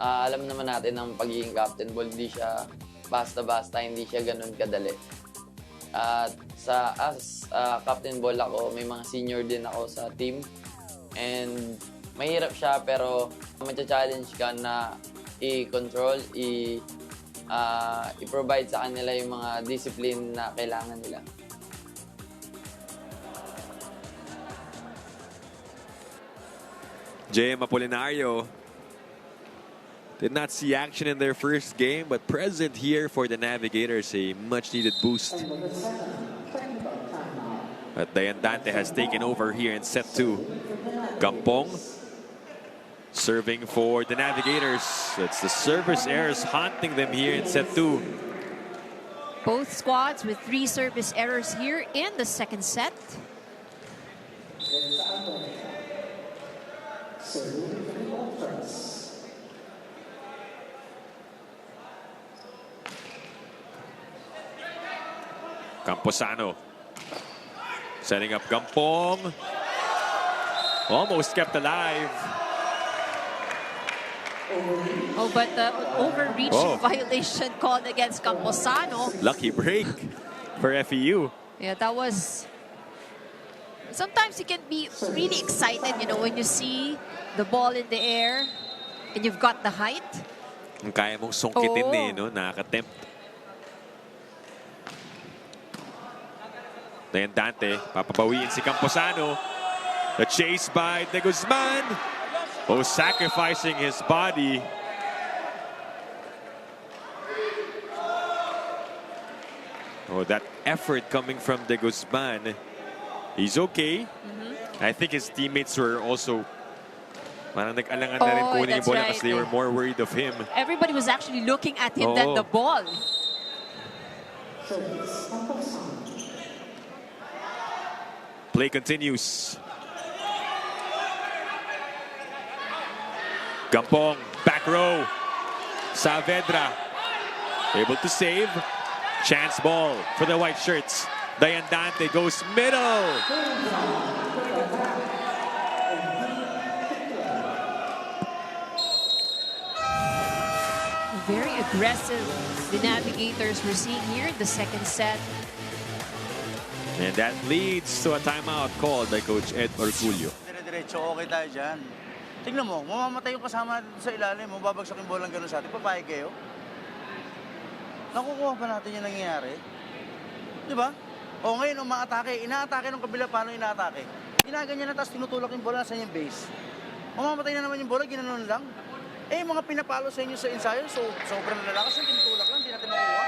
I: Alam naman natin ang pagiging captain ball, hindi siya basta-basta, hindi siya ganun kadali. At as captain ball ako, may mga senior din ako sa team. And mahirap siya pero matcha-challenge ka na i-control, i-provide sa kanila yung mga discipline na kailangan nila.
B: JM Apolinario did not see action in their first game, but present here for the Navigators, a much-needed boost. But Dante has taken over here in set 2. Gampong serving for the Navigators. It's the service errors haunting them here in set 2.
C: Both squads with 3 service errors here in the second set.
B: Camposano setting up Gampong. Almost kept alive.
C: Oh, but the overreaching violation called against Camposano.
B: Lucky break for FEU.
C: Yeah, that was... Sometimes you can be really excited, you know, when you see the ball in the air and you've got the height.
B: Ang kaya mong sungkitin no? Nakaka-tempt. Then Dante, papabawiin si Camposano. The chase by De Guzman. Oh, sacrificing his body. Oh, that effort coming from De Guzman. He's okay. I think his teammates were also parang nag-alangan na rin kunin yung bola kasi they were more worried of him.
C: Everybody was actually looking at him than the ball.
B: Play continues. Gampong, back row. Saavedra, able to save. Chance ball for the white shirts. Dante goes middle.
C: very aggressive the Navigators we're seeing here in the second set.
B: And that leads to a timeout called by Coach Ed Orculio.
E: Dire-diretso, okay tayo dyan. Tingnan mo, mamamatay yung kasama natin sa ilalim, mababagsak yung bolang gano'n sa atin. Papayag kayo? Nakukuha pa natin yung nangyayari. Di ba? O ngayon, umaatake. Inaatake ng kabila, paano inaatake? Ginaganyan na, tapos tinutulak yung bola sa yung base. Mamamatay na naman yung bola, ginanon lang. Eh, yung mga pinapalo sa inyo sa ensayo, so sobrang nalalakas yung tinutulak lang, hindi natin makuha.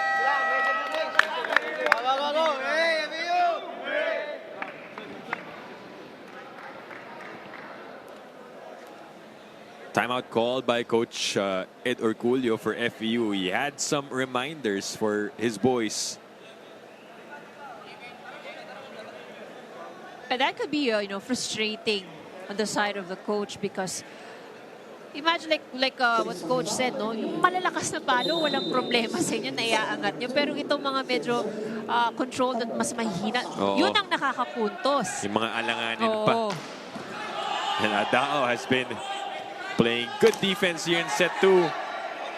E: Go! Hey, FEU!
B: Timeout called by Coach Ed Orculio for FEU. He had some reminders for his boys.
C: And that could be, frustrating on the side of the coach because imagine like what coach said, no? Yung malalakas na palo, walang problema sa inyo, naiaangat nyo. Pero itong mga medyo controlled at mas mahihina, yun ang nakakapuntos.
B: Yung mga alanganin pa. And Adao has been playing good defense here in set 2.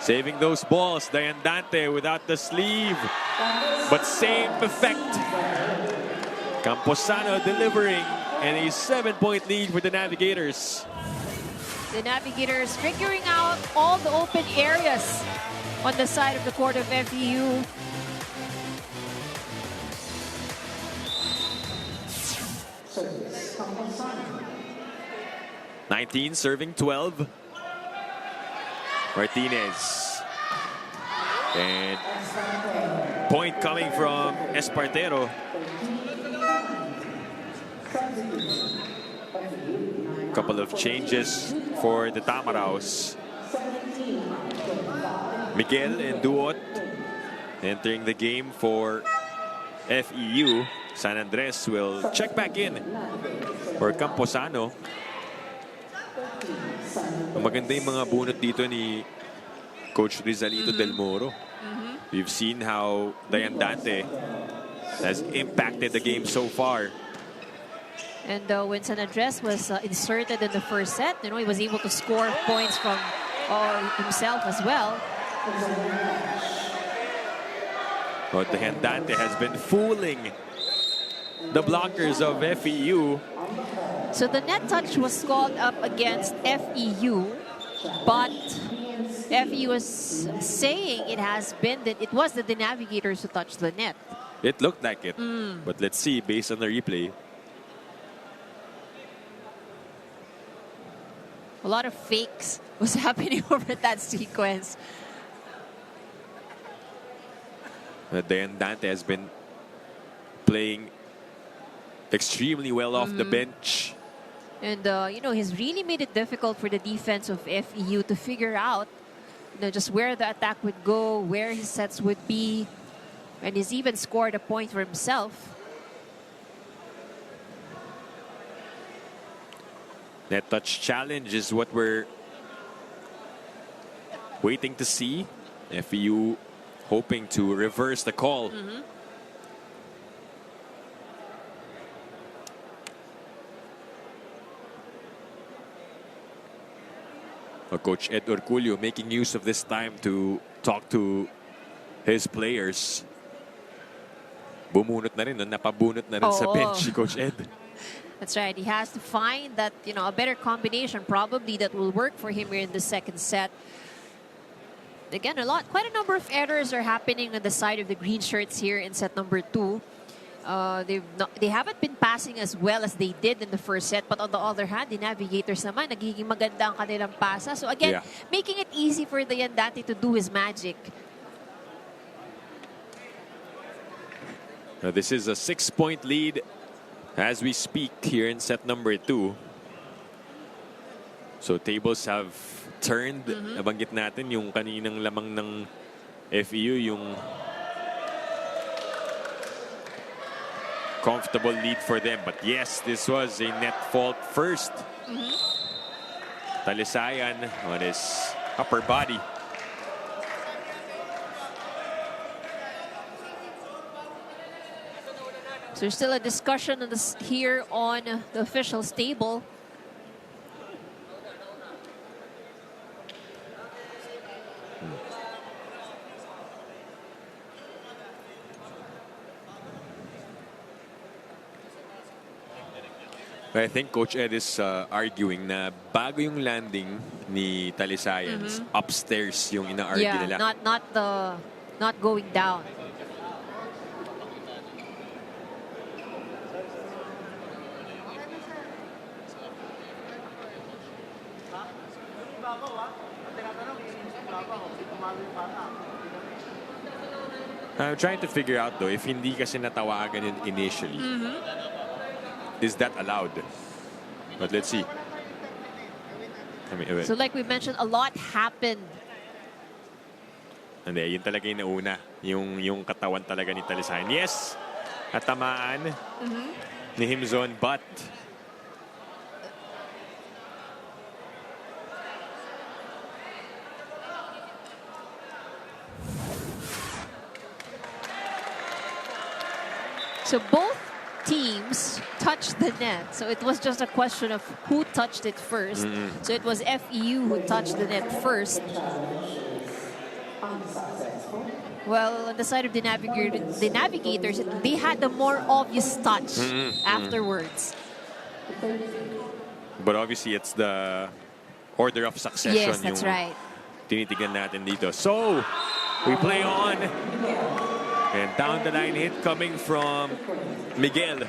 B: Saving those balls. Dayandante without the sleeve. But same effect. Camposano delivering. And a 7-point lead for the Navigators.
C: The Navigators figuring out all the open areas on the side of the court of FEU.
B: (19) serving 12. Martinez. And point coming from Espartero. Couple of changes for the Tamaraos. Miguel and Duot entering the game for FEU. San Andres will check back in for Camposano. Maganda yung mga bunot dito ni Coach Rizalito Del Moro. We've seen how Dayandante has impacted the game so far.
C: And when San Andres was inserted in the first set, he was able to score points from himself as well.
B: But Dayandante has been fooling the blockers of FEU.
C: So the net touch was called up against FEU, but FEU was saying it was the Navigators who touched the net.
B: It looked like it, but let's see based on the replay.
C: A lot of fakes was happening over that sequence.
B: Dayandante has been playing extremely well off the bench.
C: And, he's really made it difficult for the defense of FEU to figure out just where the attack would go, where his sets would be. And he's even scored a point for himself.
B: Net touch challenge is what we're waiting to see. FEU hoping to reverse the call. Coach Ed Orculio making use of this time to talk to his players. Bumunot na rin, napabunot na rin sa bench si Coach Ed.
C: That's right. He has to find that, a better combination probably that will work for him here in the second set. Again, quite a number of errors are happening on the side of the green shirts here in set number 2. They haven't been passing as well as they did in the first set, but on the other hand, the Navigators naman, nagiging maganda ang kanilang pasa. So again, making it easy for the Yandati to do his magic.
B: Now, this is a 6-point lead as we speak here in set number 2. So tables have turned. Nabanggit natin yung kaninang lamang ng FEU, yung comfortable lead for them. But yes, this was a net fault first. Talisayan on his upper body.
C: So there's still a discussion on this here on the officials table.
B: I think Coach Ed is arguing na bago yung landing ni Talisayans, upstairs yung ina-argue
C: Yeah,
B: nila.
C: not going down.
B: I'm trying to figure out though, if hindi kasi natawagan yun initially, is that allowed? But let's see.
C: So like we mentioned, a lot happened.
B: Hindi, yun talaga yung nauna. Yung katawan talaga ni Talisayan. Yes! Natamaan ni Himzon, but
C: So both teams touched the net. So it was just a question of who touched it first. So it was FEU who touched the net first. Well, on the side of the Navigators, they had the more obvious touch afterwards.
B: but obviously it's the order of succession.
C: Yes, that's
B: yung
C: right.
B: Tinitigan natin dito. So, we play on. And down the line hit coming from Miguel.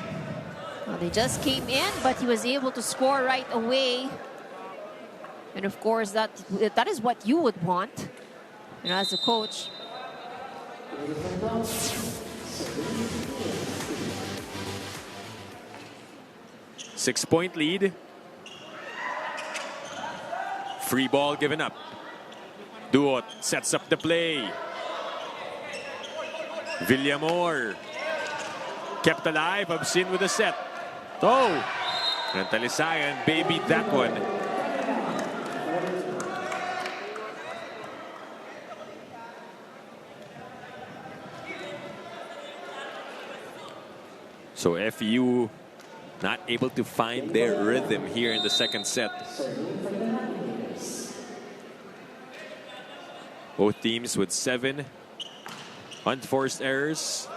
C: Well, they just came in, but he was able to score right away. And of course, that is what you would want, as a coach.
B: Six-point lead. Free ball given up. Duot sets up the play. Villamor kept alive. Absin with a set. Oh! And Talisayan babied that one. So FEU not able to find their rhythm here in the second set. Both teams with 7 unforced errors.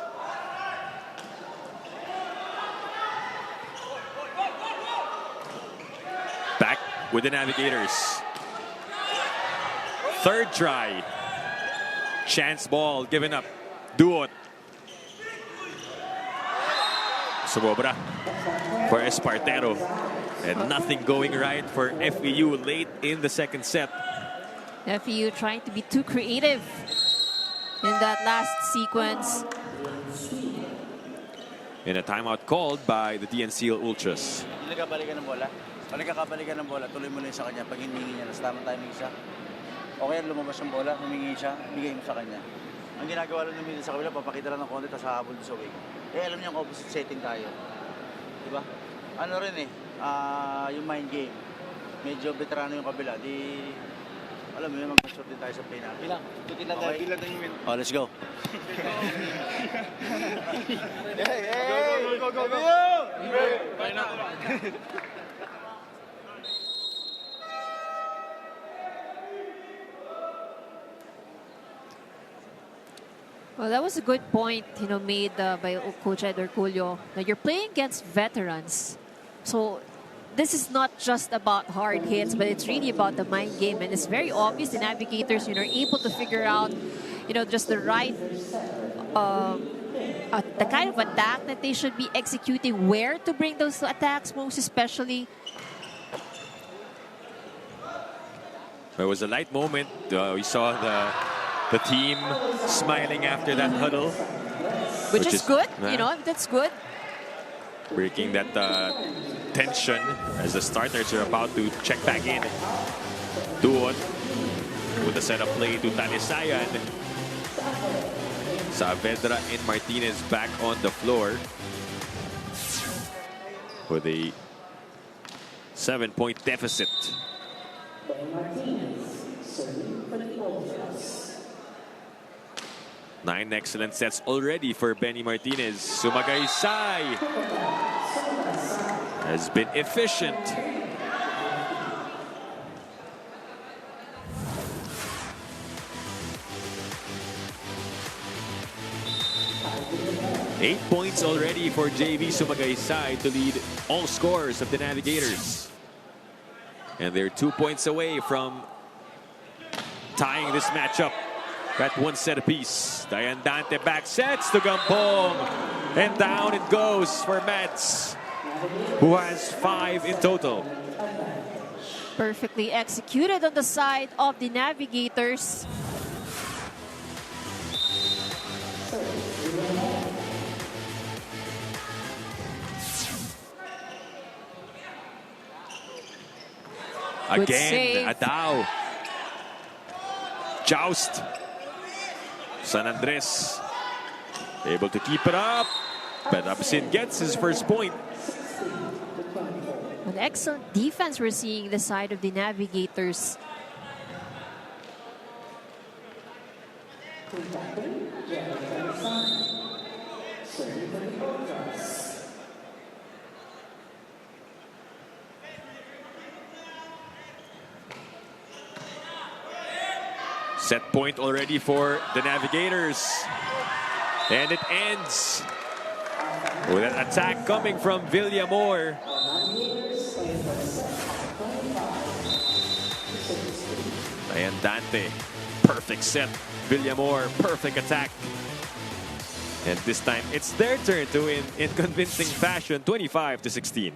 B: Back with the Navigators. Third try. Chance ball given up. Duot. Sumobra for Espartero. And nothing going right for FEU late in the second set.
C: FEU trying to be too creative in that last sequence.
B: In a timeout called by the DN Steel Ultras.
E: Nagkabalikan ng bola. Pag nagkakabalikan ng bola, tuloy mo lang sa kanya. Pag hiningi niya, nasa tamang timing siya. O kaya lumabas yung bola, humingi siya, bigay mo sa kanya. Ang ginagawa lang namin sa kabila, papakita lang ng konti, tapos hahabol sa wing. Eh, alam niyo, opposite setting tayo. Diba? Ano rin yung mind game. Medyo veterano yung kabila. Alam mo yun, mag-short din tayo sa play natin. Bilang. Tutin lang tayo. Bilang tayo win. Oh, let's go. Hey! Go, go, go, go! Kaya na.
C: Well, that was a good point, made by Coach Ed Orculio. Now, you're playing against veterans. So, this is not just about hard hits, but it's really about the mind game. And it's very obvious the Navigators, are able to figure out, just the right, the kind of attack that they should be executing, where to bring those attacks, most especially.
B: There was a light moment. We saw the team smiling after that huddle.
C: Which is good,
B: yeah.
C: That's good.
B: Breaking that tension as the starters are about to check back in. Duot with a setup play to Talisayan. Saavedra and Martinez back on the floor with a 7-point deficit. 9 excellent sets already for Benny Martinez. Sumagaysay has been efficient. 8 points already for JV Sumagaysay to lead all scores of the Navigators. And they're 2 points away from tying this matchup at 1 set apiece. Dayan Dante back sets to Gampong. And down it goes for Mads, who has 5 in total.
C: Perfectly executed on the side of the Navigators. Good
B: Again,
C: save.
B: Adao. Joust. San Andres able to keep it up. But Absin gets his first point.
C: An excellent defense we're seeing the side of the Navigators.
B: Set point already for the Navigators. And it ends with an attack coming from Villamor. Ayan Dante, perfect set. Villamor, perfect attack. And this time it's their turn to win in convincing fashion, 25-16.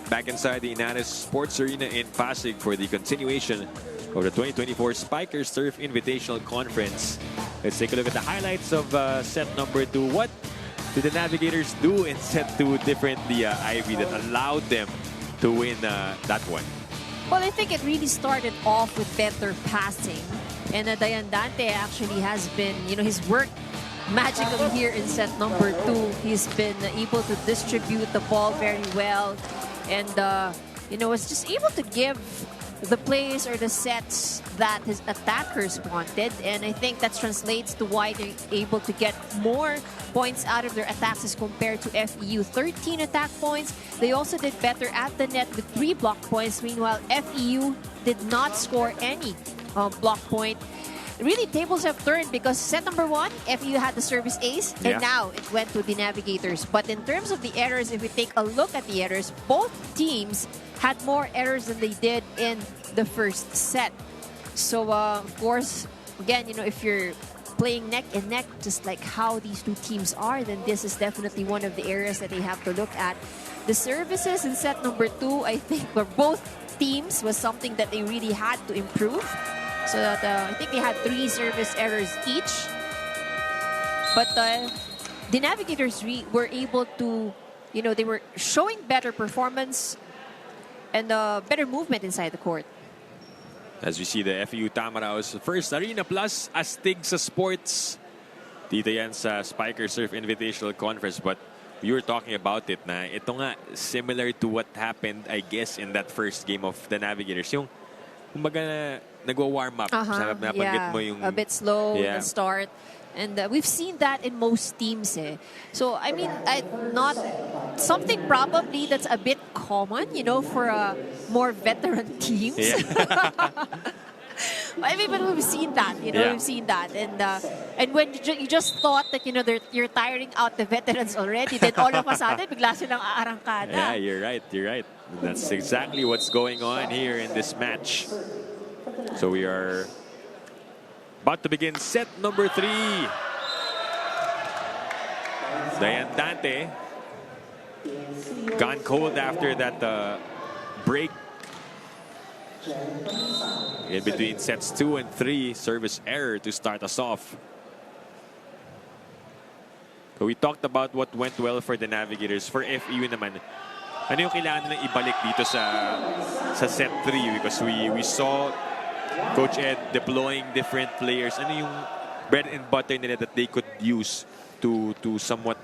B: Back inside the Inanes Sports Arena in Pasig for the continuation of the 2024 Spikers Turf Invitational Conference. Let's take a look at the highlights of set number 2. What did the Navigators do in set 2 differently, Ivy, that allowed them to win that one?
C: Well, I think it really started off with better passing. And Dayan Dante actually has been, his work magically here in set number 2. He's been able to distribute the ball very well. And, was just able to give the plays or the sets that his attackers wanted. And I think that translates to why they're able to get more points out of their attacks as compared to FEU. 13 attack points. They also did better at the net with 3 block points. Meanwhile, FEU did not score any block point. Really, tables have turned because set number 1, FEU had the service ace, and now it went to the Navigators. But in terms of the errors, if we take a look at the errors, both teams had more errors than they did in the first set. So, of course, again, if you're playing neck and neck, just like how these two teams are, then this is definitely one of the areas that they have to look at. The services in set number 2, I think, for both teams was something that they really had to improve. So that I think they had 3 service errors each. But the Navigators were able to, they were showing better performance and better movement inside the court.
B: As we see the FEU Tamarao's first Arena Plus astig sa sports. Dito yan sa Spiker Surf Invitational Conference. But we were talking about it na ito nga similar to what happened, I guess, in that first game of the Navigators. Yung kumbaga nagwa-warm up.
C: Nabanggit mo yung a bit slow the start. And we've seen that in most teams. So, I mean, not something probably that's a bit common, you know, for more veteran teams.
B: Yeah.
C: I mean, but we've seen that, you know,
B: Yeah.
C: we've seen that. And when you just thought that, you know, you're tiring out the veterans already, then all of a sudden, bigla silang aarangkada.
B: Yeah, you're right. You're right. That's exactly what's going on here in this match. So we are about to begin set number 3. Diane Dante gone cold after that break in between sets 2 and 3. Service error to start us off. So we talked about what went well for the Navigators. For FEU naman, ano yung kailangan nilang ibalik dito sa set 3? Because we saw Coach Ed deploying different players. Ano yung bread and butter nila that they could use to somewhat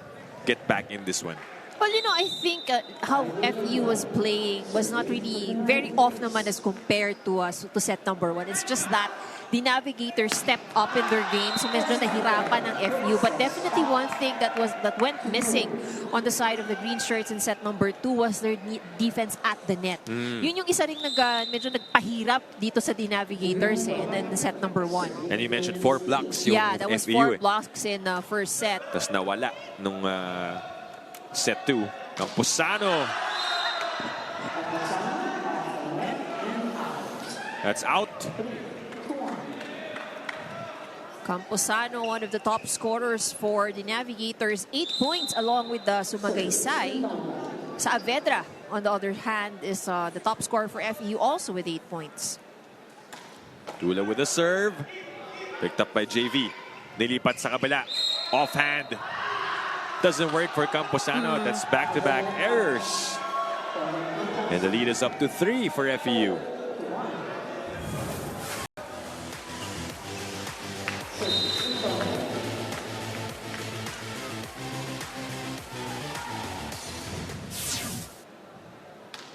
B: get back in this one?
C: Well, you know, I think how FEU was playing was not really very off naman as compared to set number 1. It's just that the Navigators stepped up in their game, so medyo nahirapan ng FEU. But definitely one thing that went missing on the side of the green shirts in set number 2 was their defense at the net. Yun yung isa ring medyo nagpahirap dito sa the Navigators and then set number 1.
B: And you mentioned 4 blocks yung
C: Yeah, that was
B: FEU.
C: 4 blocks in first set.
B: Tapos nawala nung set 2. Camposano. That's out.
C: Camposano, one of the top scorers for the Navigators, 8 points along with the Sumagaysay. Saavedra, on the other hand, is the top scorer for FEU, also with 8 points.
B: Tula with a serve. Picked up by JV. Nilipat sa kabila. Offhand. Doesn't work for Camposano. That's back-to-back errors. And the lead is up to 3 for FEU.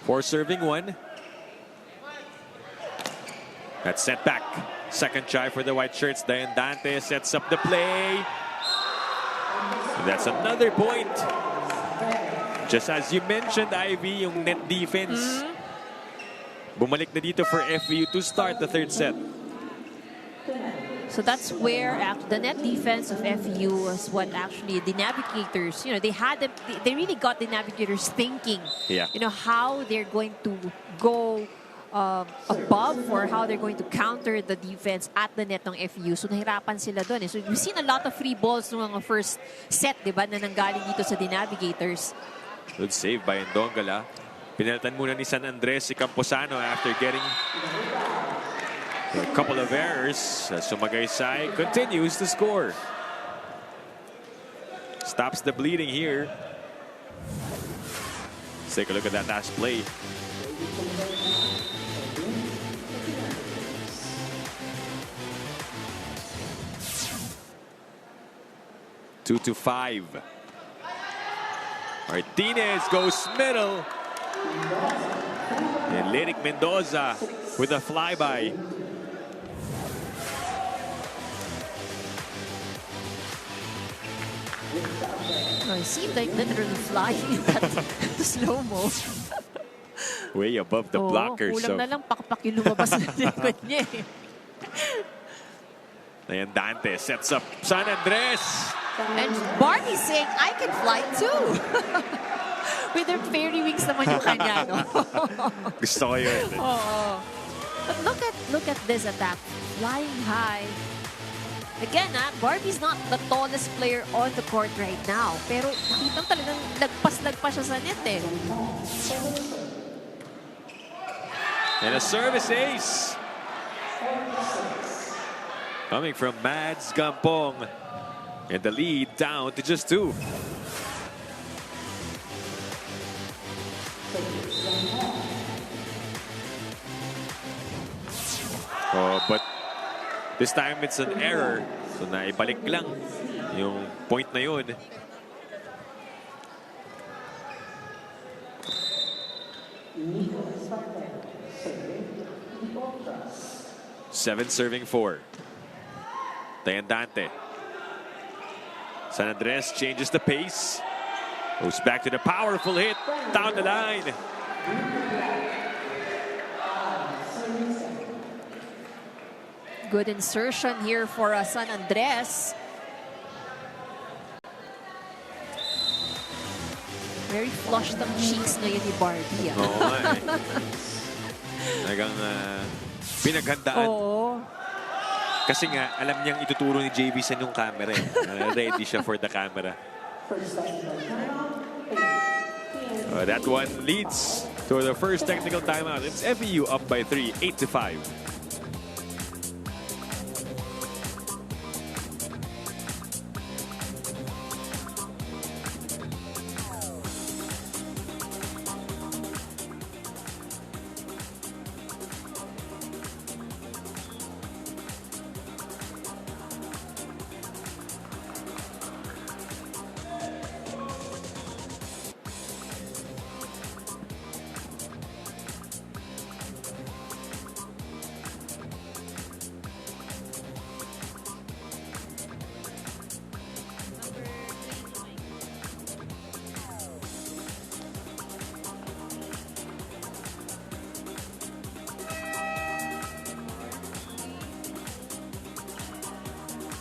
B: For serving 1. That's set back. Second try for the white shirts. Diane Dante sets up the play. And that's another point. Just as you mentioned, Ivy, yung net defense. Bumalik na dito for FEU to start the third set.
C: So that's where the net defense of FEU was what actually the Navigators, you know, they really got the Navigators thinking,
B: Yeah.
C: you know, how they're going to go above or how they're going to counter the defense at the net ng FEU. So nahirapan sila doon. So we've seen a lot of free balls noong first set, di ba, na nanggaling dito sa the Navigators.
B: Good save by Ndongala. Pinalitan muna ni San Andres si Camposano after getting a couple of errors. Sumagaysay continues to score. Stops the bleeding here. Let's take a look at that last play. Two to 5. Martinez goes middle. And Lyric Mendoza with a flyby.
C: It seemed like literally flying in that slow-mo.
B: Way above the blockers.
C: Kulang na lang pakpak yung lumabas na likod niya.
B: Ayan, Dante sets up San Andres.
C: And Barbie saying, I can fly too. With her fairy wings naman yung kanya, no?
B: Gusto ko yun.
C: But look at this attack. Flying high. Again, Barbie's not the tallest player on the court right now. Pero nakita talagang lagpas siya sa net eh.
B: And a service ace. Coming from Mads Gampong. And the lead down to just 2. Oh, but this time it's an error. So naibalik lang yung point na yun. Seven serving 4. Diane Dante. San Andres changes the pace. Goes back to the powerful hit down the line.
C: Good insertion here for San Andres. Very flushed ang cheeks ngayon ni Barbie.
B: Oo nga eh. Talagang pinaghandaan.
C: Oo.
B: Kasi nga, alam niyang ituturo ni JV sa yung camera eh. Ready siya for the camera. That one leads to the first technical timeout. It's FEU up by 3, 8-5.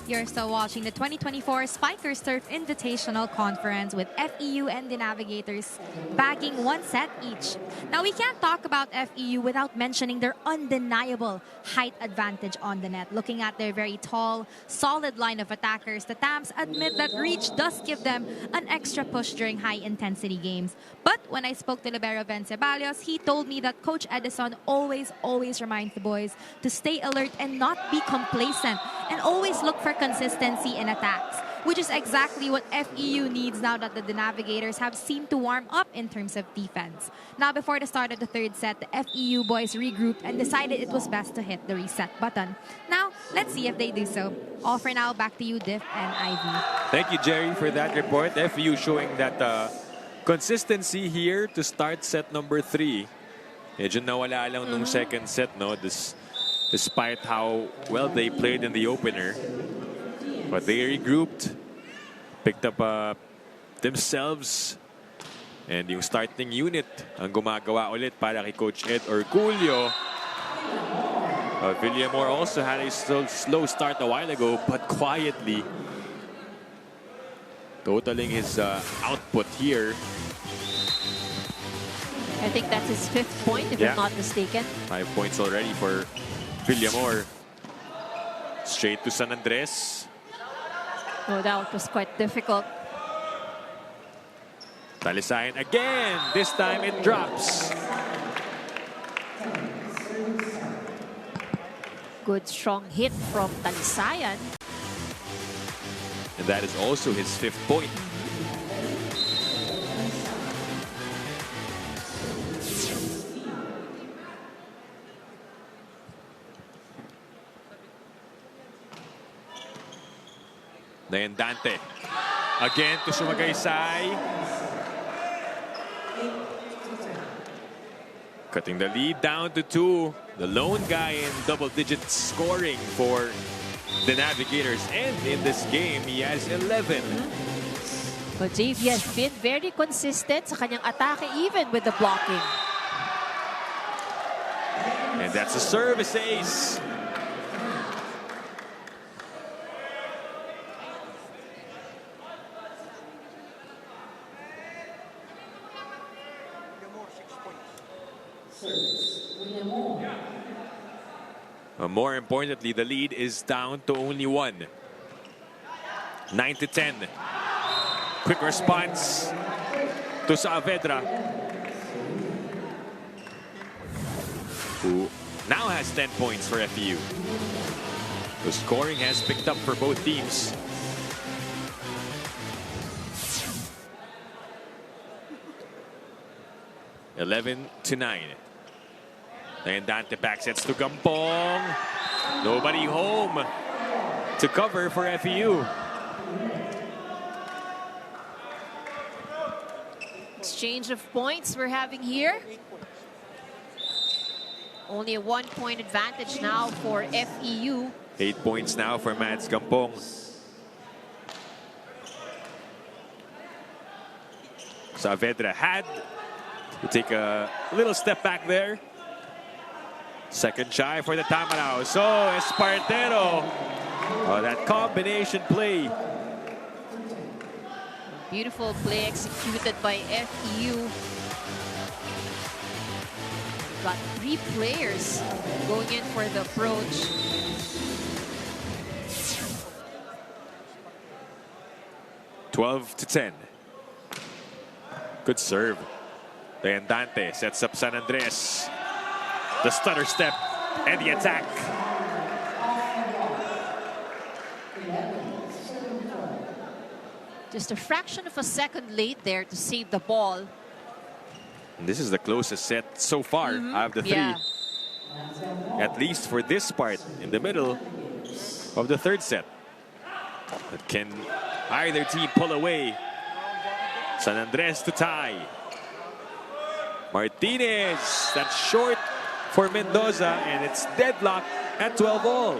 D: You're still watching the 2024 Spikers Turf Invitational Conference with FEU and the Navigators bagging 1 set each. Now, we can't talk about FEU without mentioning their undeniable height advantage on the net. Looking at their very tall, solid line of attackers, the Tams admit that reach does give them an extra push during high-intensity games. But when I spoke to libero Ben Ceballos, he told me that Coach Edison always reminds the boys to stay alert and not be complacent and always look for consistency in attacks, which is exactly what FEU needs now that the Navigators have seemed to warm up in terms of defense. Now, before the start of the third set, the FEU boys regrouped and decided it was best to hit the reset button. Now, let's see if they do so. All for now, back to you, Diff and Ivy.
B: Thank you, Jerry, for that report. FEU showing that consistency here to start set number 3. Medyo nawala lang nung second set, no? Despite how well they played in the opener. But they regrouped, picked up themselves, and yung starting unit ang gumagawa ulit para kay Coach Ed Orculio. Villamor also had a slow start a while ago, but quietly totaling his output here.
C: I think that's his 5th point, if I'm not mistaken.
B: 5 points already for Villamor. Straight to San Andres.
C: No doubt, it was quite difficult.
B: Talisayan again. This time it drops.
C: Good strong hit from Talisayan.
B: And that is also his 5th point. Dante. Again to Sumagaysay. Cutting the lead down to 2. The lone guy in double digits scoring for the Navigators. And in this game, he has 11.
C: But JV has been very consistent sa kanyang atake, even with the blocking.
B: And that's a service ace. More importantly, the lead is down to only 1. 9-10. Quick response to Saavedra, who now has 10 points for FEU. The scoring has picked up for both teams. (11-9). And Dante backsets to Gampong. Nobody home to cover for FEU.
C: Exchange of points we're having here. Only a 1-point advantage now for FEU.
B: 8 points now for Mads Gampong. Saavedra had to take a little step back there. Second try for the timeout. So Espartero, that combination play.
C: Beautiful play executed by FEU. Got 3 players going in for the approach.
B: (12-10). Good serve. The Andante sets up San Andres. The stutter step and the attack.
C: Just a fraction of a second late there to save the ball.
B: And this is the closest set so far out of the 3.
C: Yeah.
B: At least for this part in the middle of the 3rd set. But can either team pull away? San Andres to tie. Martinez, that's short for Mendoza, and it's deadlock at 12-all.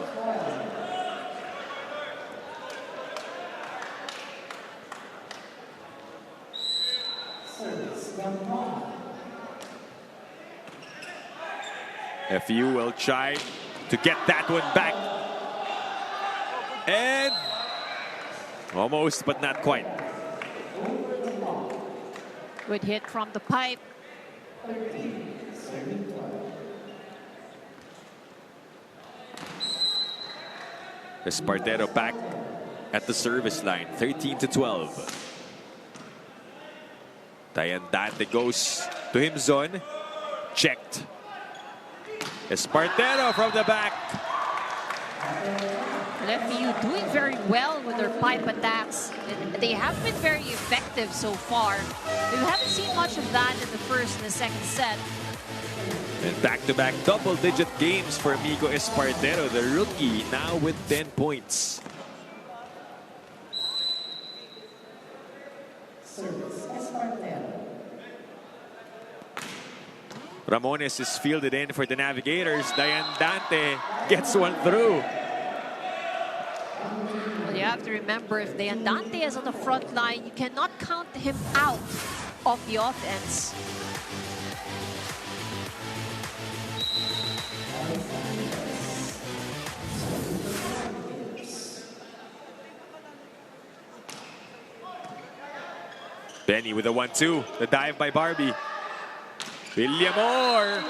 B: FEU will try to get that one back. And almost, but not quite.
C: Good hit from the pipe.
B: Espartero back at the service line, 13-12. Tayandante goes to him zone, checked. Espartero from the back.
C: FEU doing very well with their pipe attacks. They have been very effective so far. We haven't seen much of that in the first and the second set.
B: And back-to-back double-digit games for Amigo Espartero, the rookie, now with 10 points. Ramones is fielded in for the Navigators. Dayandante gets one through.
C: Well, you have to remember, if the Andante is on the front line, you cannot count him out of the offense.
B: Benny with a 1-2. The dive by Barbie. Villamor.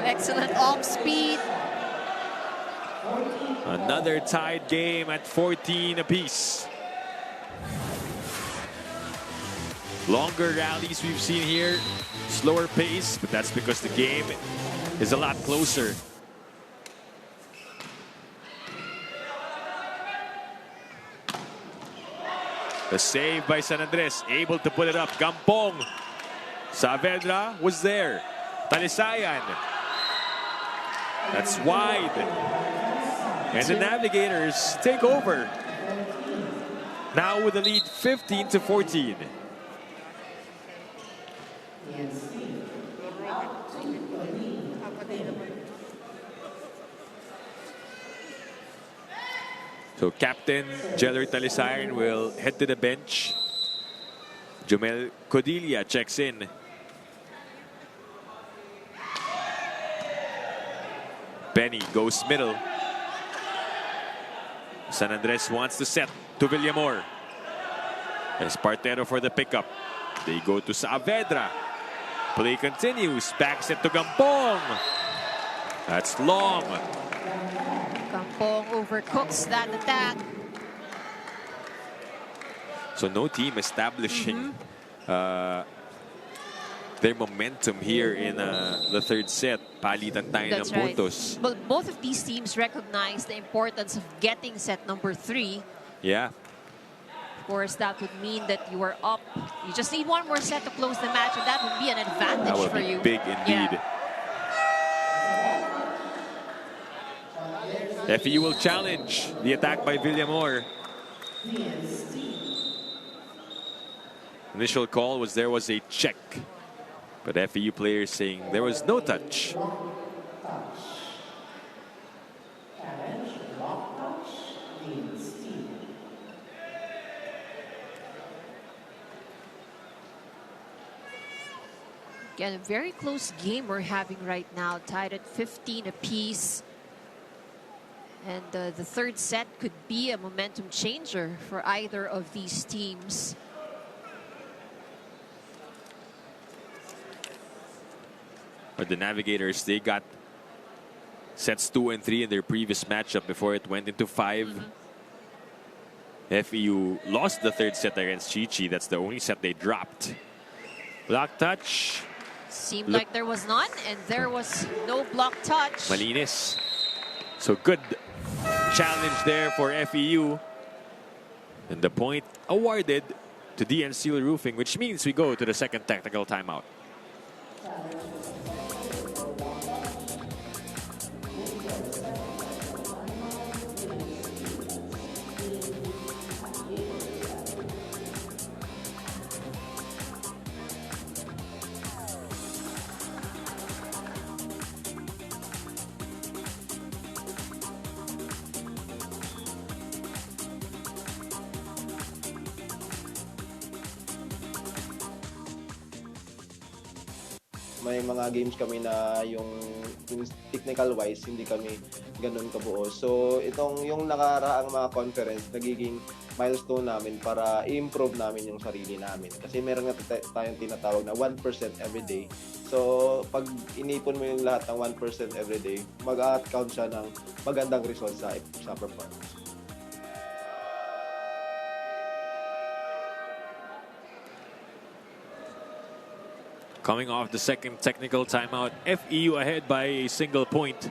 C: Excellent off speed.
B: Another tied game at 14 apiece. Longer rallies we've seen here. Slower pace, but that's because the game is a lot closer. The save by San Andres, able to put it up. Gampong. Saavedra was there. Talisayan. That's wide. And the Navigators take over. Now with the lead 15-14. So Captain Jeller Talisayan will head to the bench. Jomel Codilla checks in. Benny goes middle. San Andres wants to set to Villamor. Espartero for the pickup. They go to Saavedra. Play continues. Back set to Gampong. That's long.
C: Gampong overcooks that attack.
B: So no team establishing their momentum here in the 3rd set. Palitan tayo ng puntos.
C: But both of these teams recognize the importance of getting set number 3.
B: Yeah.
C: Of course, that would mean that you are up. You just need one more set to close the match, and that would be an advantage
B: That would
C: for
B: be
C: you.
B: big indeed.
C: Yeah.
B: FEU will challenge the attack by Villamor. Initial call was there was a check. But FEU players saying there was no touch.
C: Again, a very close game we're having right now, tied at 15 apiece. And the third set could be a momentum changer for either of these teams.
B: But the Navigators, they got sets 2 and 3 in their previous matchup before it went into 5. FEU lost the third set against Chi-Chi. That's the only set they dropped. Block touch.
C: Seemed like there was none, and there was no block touch.
B: Malinis. So good challenge there for FEU. And the point awarded to DN Steel Roofing, which means we go to the second technical timeout.
J: May mga games kami na yung technical wise hindi kami ganun kabuo. So yung nakaraang mga conference nagiging milestone namin para i-improve namin yung sarili namin. Kasi meron nga tayong tinatawag na 1% every day. So pag inipon mo yung lahat ng 1% every day, mag-count siya ng magandang result sa performance.
B: Coming off the second technical timeout, FEU ahead by a single point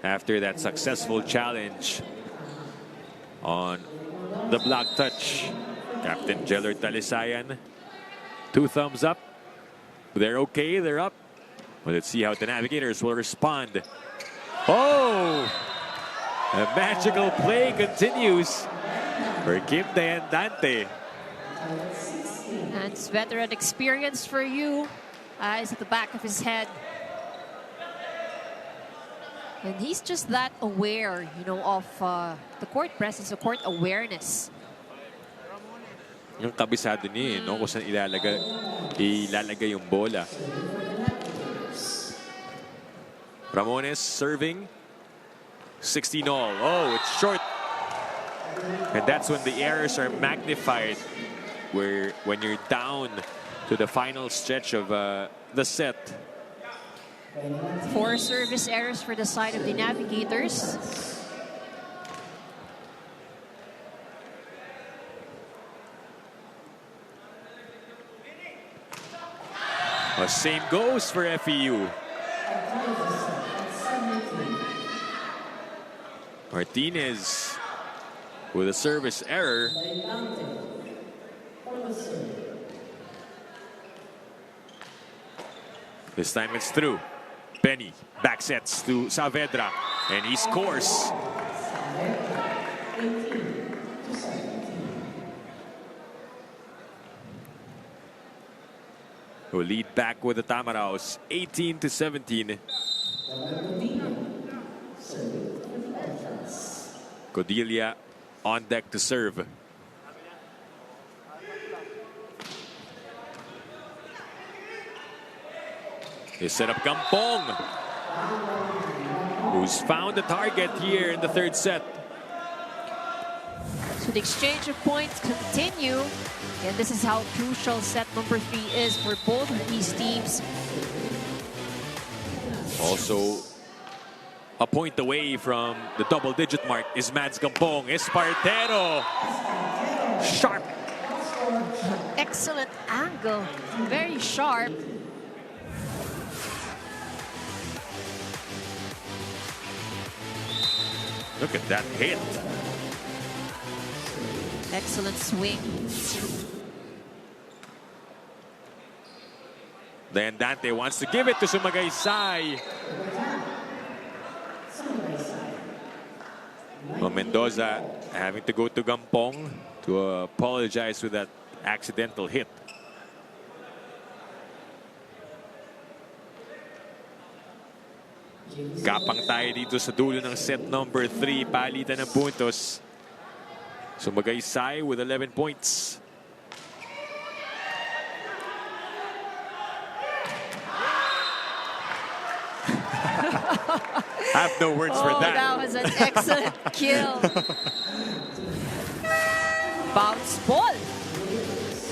B: after that successful challenge on the block touch. Captain Jeller Talisayan, 2 thumbs up. They're okay, they're up. Well, let's see how the Navigators will respond. Oh! A magical play continues for Kim Dayandante.
C: And it's veteran experience for you. Eyes at the back of his head. And he's just that aware, you know, of the court presence, the court awareness.
B: Yung kabisado niya, no? Kung saan ilalagay yung bola. Ramones serving. 16 all. Oh, it's short. And that's when the errors are magnified. When you're down to the final stretch of the set.
C: 4 service errors for the side of the Navigators.
B: The same goes for FEU. Martinez with a service error. This time it's through. Benny back sets to Saavedra, and he scores. Who lead back with the Tamaraos, 18-17. Cordelia on deck to serve. They set up Gampong, who's found the target here in the third set.
C: So the exchange of points continue. And this is how crucial set number 3 is for both of these teams.
B: Also, a point away from the double-digit mark is Mads Gampong. Espartero, sharp.
C: Excellent angle, very sharp.
B: Look at that hit.
C: Excellent swing.
B: Then Dante wants to give it to Sumagaysay. Well, Mendoza having to go to Gampong to apologize for that accidental hit. Kapang tayo dito sa dulo ng set number 3. Palitan ng puntos. Sumagaysay with 11 points. Have no words for that.
C: That was an excellent kill. Bounce ball.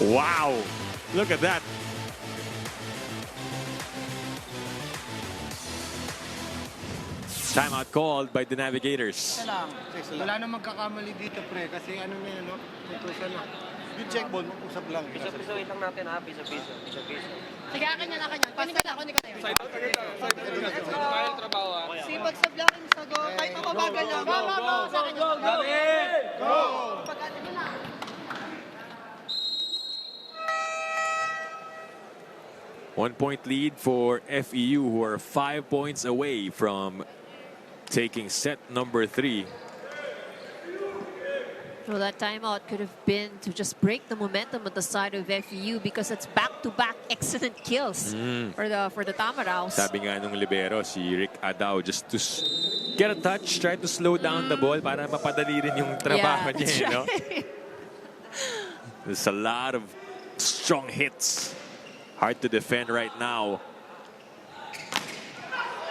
B: Wow. Look at that. Timeout called by the Navigators.
E: Wala na magkakamali dito, pre. Kasi ano na yun, no? May kusa na. Yung check ball, usap lang.
H: Piso-pisoin lang natin ha, piso-piso.
K: Sige, akin yan. Kunin ka na.
G: Side out Kaya trabaho ha.
K: Sipag sa blocking sa go. Kahit ako bagal lang. Go! Sa akin yun.
G: Go!
K: Pag-ano nyo lang.
B: One-point lead for FEU, who are 5 points away from taking set number 3.
C: So that timeout could have been to just break the momentum on the side of FEU because it's back-to-back excellent kills for the Tamaraos.
B: Sabi nga nung libero, si Rick Adao, just to get a touch, try to slow down the ball para mapadali rin yung trabaho niya.
C: Right.
B: No? There's a lot of strong hits. Hard to defend right now.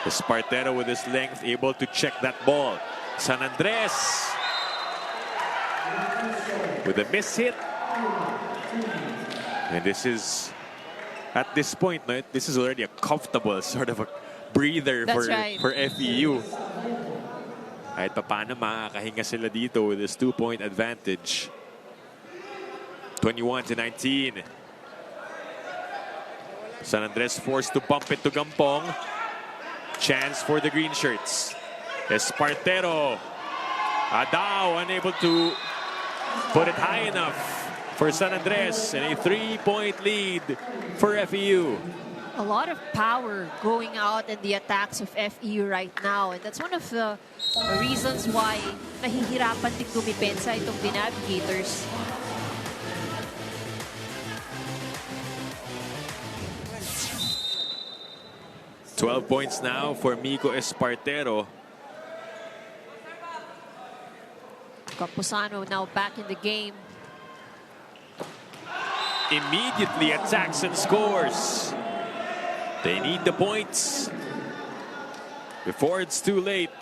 B: Espartero with his length able to check that ball. San Andres with a miss hit. And this is, at this point, no, this is already a comfortable sort of a breather for FEU. Kahit pa paano makakahinga sila dito with this 2-point advantage. 21-19. San Andres forced to bump it to Gampong. Chance for the green shirts. Espartero. Adao unable to put it high enough for San Andres. And a 3-point lead for FEU.
C: A lot of power going out in the attacks of FEU right now. And that's one of the reasons why nahihirapan din dumipensa itong the Navigators.
B: $12 points now for Miko Espartero.
C: Camposano now back in the game.
B: Immediately attacks and scores. They need the points before it's too late.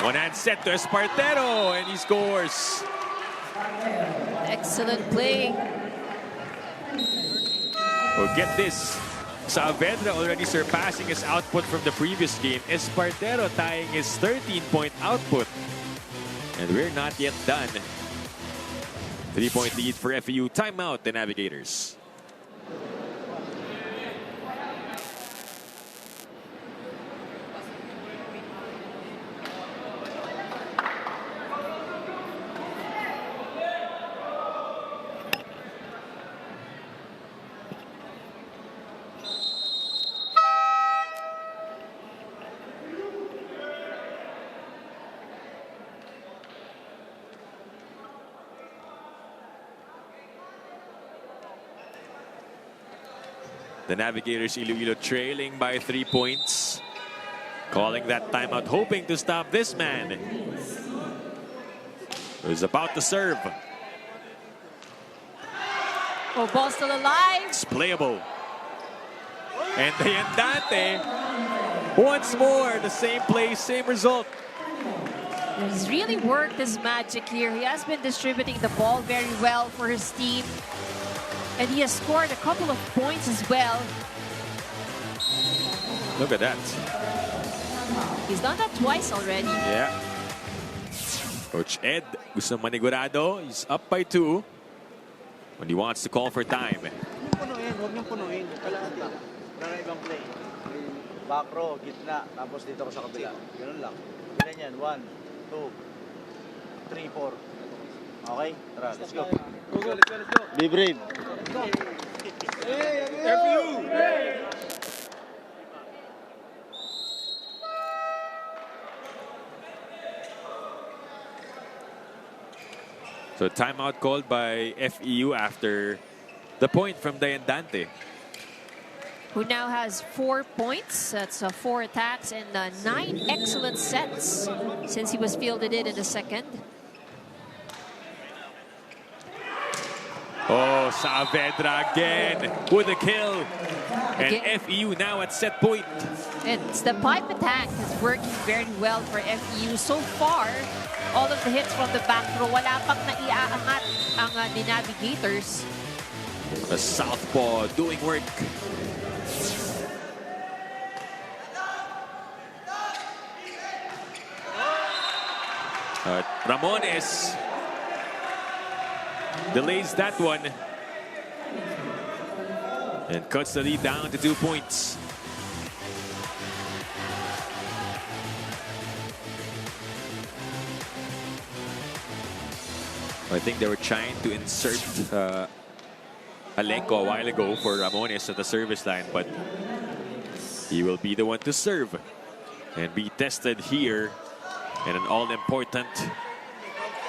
B: One-hand set to Espartero, and he scores.
C: Excellent play.
B: Well, get this. Saavedra already surpassing his output from the previous game. Espartero tying his 13-point output. And we're not yet done. 3-point lead for FEU. Timeout, the Navigators. The Navigators Iloilo trailing by 3 points. Calling that timeout, hoping to stop this man. Who's about to serve.
C: Oh, ball still alive.
B: It's playable. And the Andante, once more, the same play, same result.
C: He's really worked his magic here. He has been distributing the ball very well for his team. And he has scored a couple of points as well.
B: Look at that.
C: He's done that twice already.
B: Yeah. Coach Ed gusto manigurado. He's up by 2. When he wants to call for time.
E: Punuin, huwag niyong punuin. Kalahati lang. Wala ibang play. Back row, gitna, tapos dito ko sa kabila. Ganun lang. Ganyan yan. 1, 2, 3, 4. Okay? Tara, let's go. Let's go. Be brave.
G: FEU!
B: So timeout called by FEU after the point from Diandante.
C: who now has 4 points. That's 4 attacks and 9 excellent sets since he was fielded in the second.
B: Oh, Saavedra again with a kill. And FEU now at set point.
C: It's the pipe attack is working very well for FEU. So far, all of the hits from the back row, wala pang naiaangat ang the Navigators.
B: The southpaw doing work. Ramones delays that one and cuts the lead down to 2 points. I think they were trying to insert Alenco a while ago for Ramones at the service line, but he will be the one to serve and be tested here in an all-important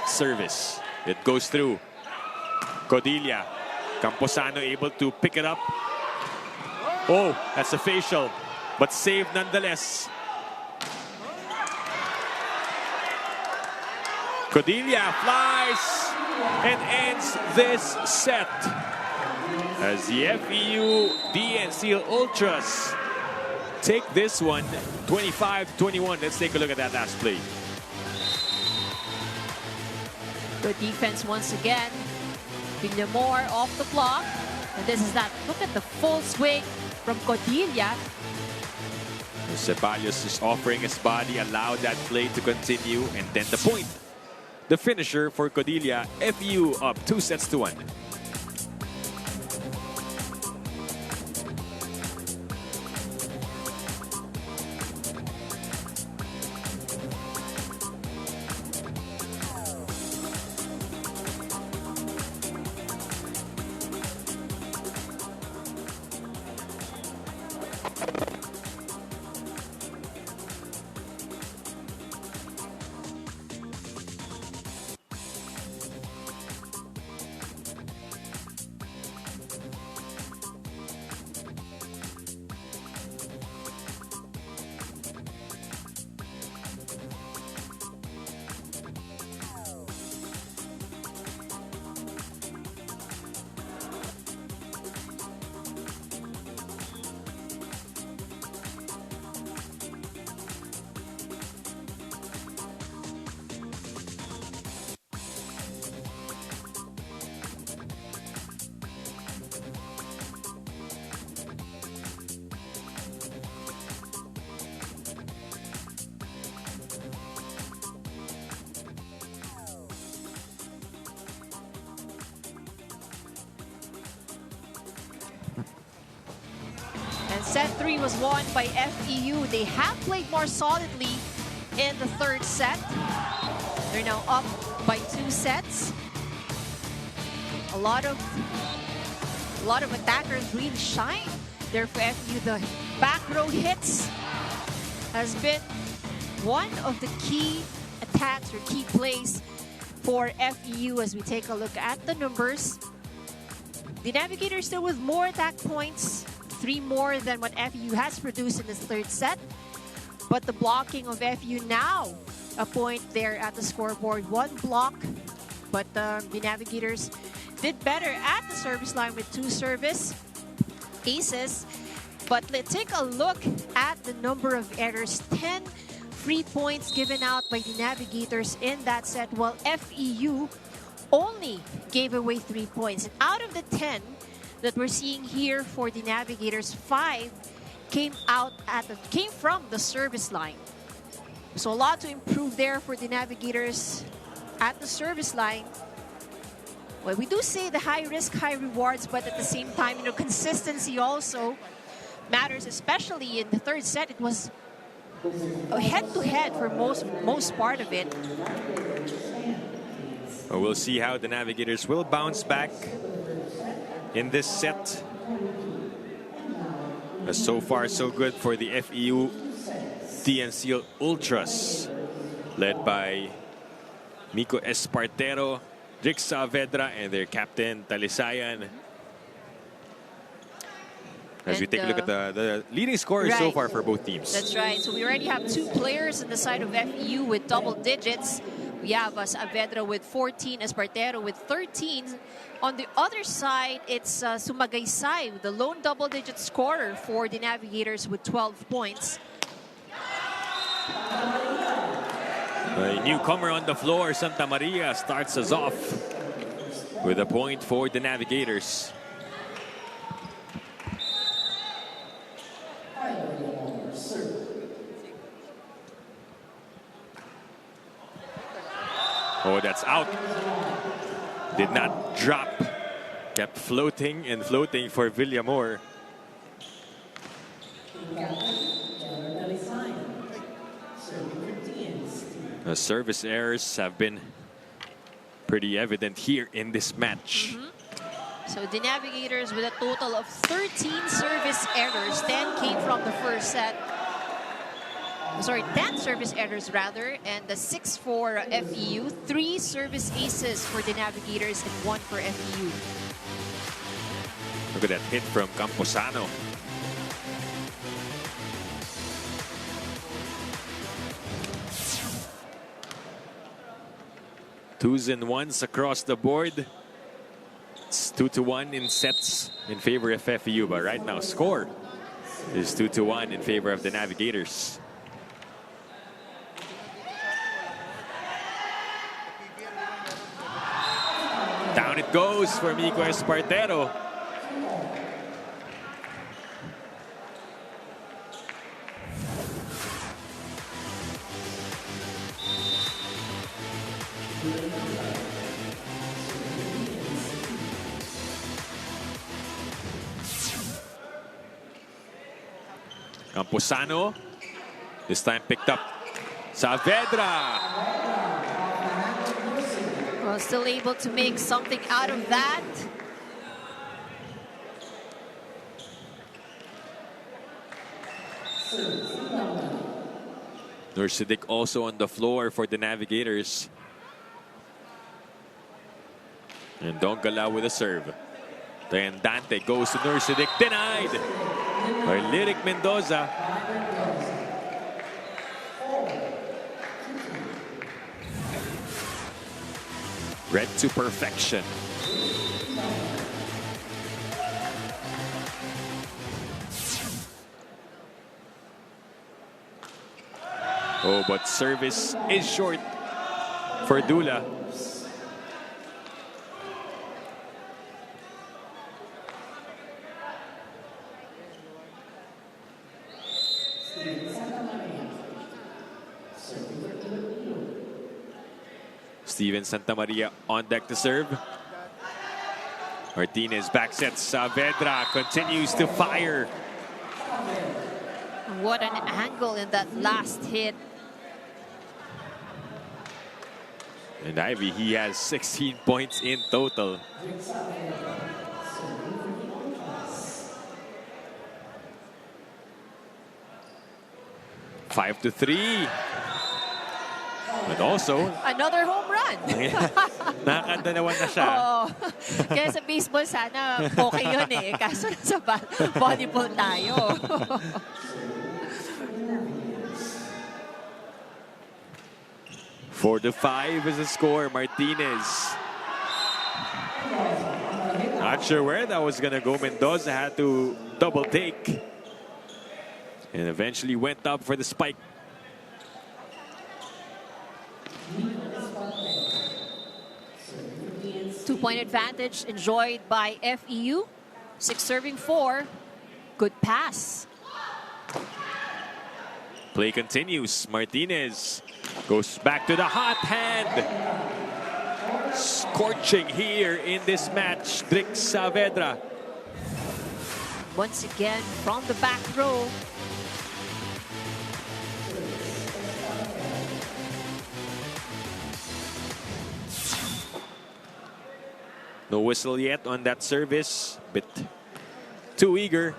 B: service. It goes through. Codilla. Camposano able to pick it up. Oh, that's a facial, but saved nonetheless. Codilla flies and ends this set as the FEU-DN Steel Ultras take this one 25-21. Let's take a look at that last play.
C: Good defense once again. Villamor off the block. And this is that. Look at the full swing from Codilla.
B: Ceballos is offering his body, allowed that play to continue, and then the point. The finisher for Codilla. FEU up 2-1.
C: Set 3 was won by FEU. They have played more solidly in the third set. They're now up by 2 sets. A lot of attackers really shine there for FEU. The back row hits has been one of the key attacks or key plays for FEU as we take a look at the numbers. The Navigators still with more attack points, 3 more than what FEU has produced in this third set. But the blocking of FEU now a point there at the scoreboard. 1 block, but the Navigators did better at the service line with 2 service aces. But let's take a look at the number of errors. 10 free points given out by the Navigators in that set, while FEU only gave away 3 points. And out of the 10 that we're seeing here for the Navigators, 5 came from the service line. So a lot to improve there for the Navigators at the service line. Well, we do say the high risk, high rewards, but at the same time, consistency also matters, especially in the third set. It was a head-to-head for most part of it.
B: Well, we'll see how the Navigators will bounce back in this set. So far, so good for the FEU-DN Steel Ultras, led by Miko Espartero, Rick Saavedra, and their captain, Talisayan. As we
C: And,
B: take a look at the leading scorers so
C: right.
B: far for both teams.
C: That's right. So we already have 2 players on the side of FEU with double digits. We have Saavedra with 14, Espartero with 13. On the other side, it's Sumagaysay, the lone double-digit scorer for the Navigators with 12 points.
B: A newcomer on the floor, Santa Maria, starts us off with a point for the Navigators. Oh, that's out. Did not drop. Kept floating and floating for Villamor. The service errors have been pretty evident here in this match.
C: So the Navigators with a total of 13 service errors. 10 came from the first set. Sorry, 10 service errors rather, and the 6 for FEU. 3 service aces for the Navigators and 1 for FEU.
B: Look at that hit from Camposano. Twos and ones across the board. It's 2-1 in sets in favor of FEU, but right now score is 2-1 in favor of the Navigators. Down it goes for Mico Espartero. Camposano, this time picked up Saavedra.
C: Well, still able to make something out of that.
B: Nursidik also on the floor for the Navigators. And Dongala with a serve. Then Dante goes to Nursidik, denied by Lyric Mendoza. Read to perfection. Oh, but service is short for Dula. Steven Santamaria on deck to serve. Martinez backsets. Saavedra continues to fire.
C: What an angle in that last hit.
B: And Ivy, he has 16 points in total. Five to 3. But also,
C: another home run.
B: nakakadalawan na siya.
C: Oo. Kaya sa baseball sana okay yun eh. Kaso sa volleyball tayo.
B: 4-5 is the score. Martinez. Not sure where that was gonna go. Mendoza had to double take. And eventually went up for the spike.
C: Two-point advantage enjoyed by FEU. 6 serving 4. Good pass.
B: Play continues. Martinez goes back to the hot hand. Scorching here in this match. Drix Saavedra.
C: Once again from the back row.
B: No whistle yet on that service. Bit too eager.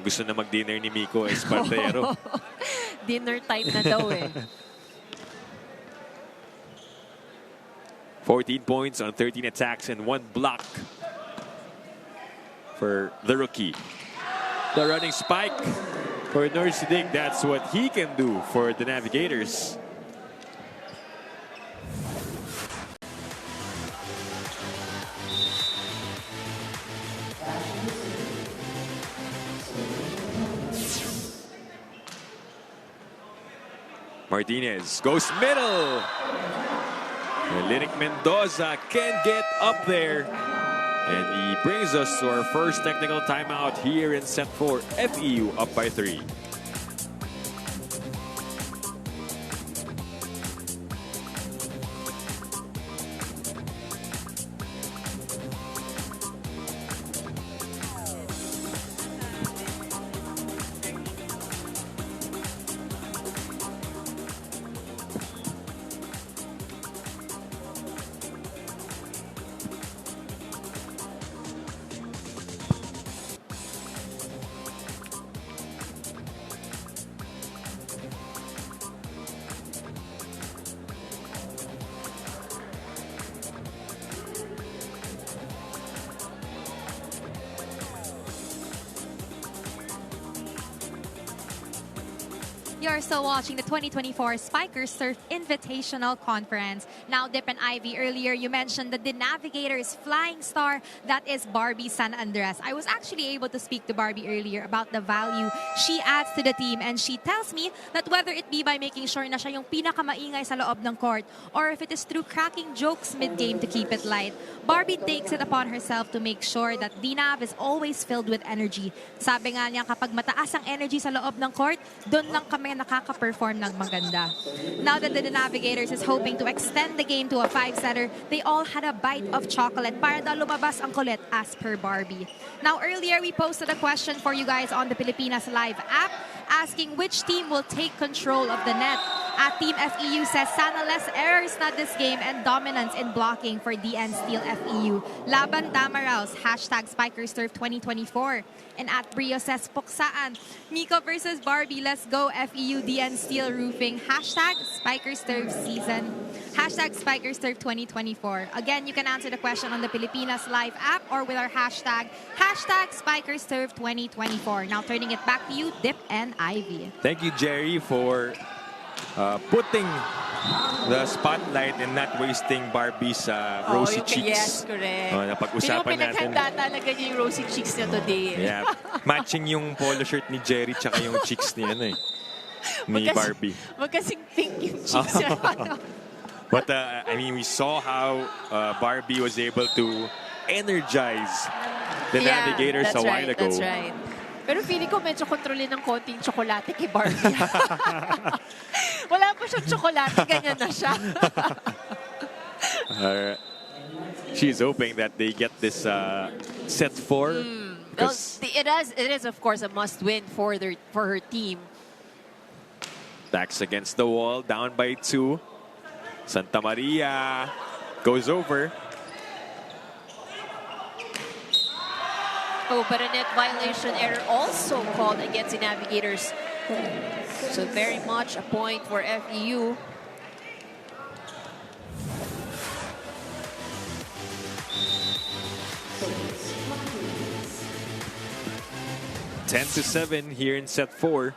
B: Gusto na mag-dinner ni Mico Espartero.
C: Dinner time na daw eh.
B: 14 points on 13 attacks and 1 block for the rookie. The running spike for Nursidig. That's what he can do for the Navigators. Martinez goes middle. Lyric Mendoza can get up there. And he brings us to our first technical timeout here in set 4. FEU up by 3.
D: You're still watching the 2024 Spikers Surf Invitational Conference. Now, Dip and Ivy, earlier you mentioned that the Navigators flying star, that is Barbie San Andres. I was actually able to speak to Barbie earlier about the value she adds to the team, and she tells me that whether it be by making sure na siya yung pinakamaingay sa loob ng court or if it is through cracking jokes mid-game to keep it light, Barbie takes it upon herself to make sure that DNAV is always filled with energy. Sabi nga niya, kapag mataas ang energy sa loob ng court, doon lang kami nakaka-perform ng maganda. Now that the Navigators is hoping to extend the game to a 5-setter, they all had a bite of chocolate para daw lumabas ang kulit as per Barbie. Now earlier we posted a question for you guys on the Pilipinas Live app asking which team will take control of the net. At Team FEU says sana less errors na this game and dominance in blocking for DN Steel FEU. Laban Damaraos, #SpikerSurf 2024. And at Brio says puksaan. Miko versus Barbie, let's go FEU-DN Steel Roofing. #SpikerSurf season. #SpikerSurf 2024. Again, you can answer the question on the Pilipinas Live app or with our #SpikerSurf 2024. Now turning it back to you, Dip and Ivy.
B: Thank you, Jerry, for putting the spotlight and not wasting Barbie's rosy cheeks.
K: Yes, correct.
B: Napag-usapan natin.
K: Pinaghanda talaga niya yung rosy cheeks niya today.
B: Yeah. Matching yung polo shirt ni Jerry tsaka yung cheeks ni Barbie.
K: Magkasing pink yung cheeks niya.
B: But I mean, we saw how Barbie was able to energize the Navigators a while ago.
K: That's right. Pero feeling ko medyo kontrolin ng konting tsokolate kay Barbie. Wala pa siyang tsokolate, ganyan na siya.
B: She's hoping that they get this set 4.
K: Well, it is of course a must-win for her team.
B: Backs against the wall, down by 2. Santa Maria goes over.
K: Oh, but a net violation error also called against the Navigators. So very much a point for FEU.
B: (10-7) here in set 4.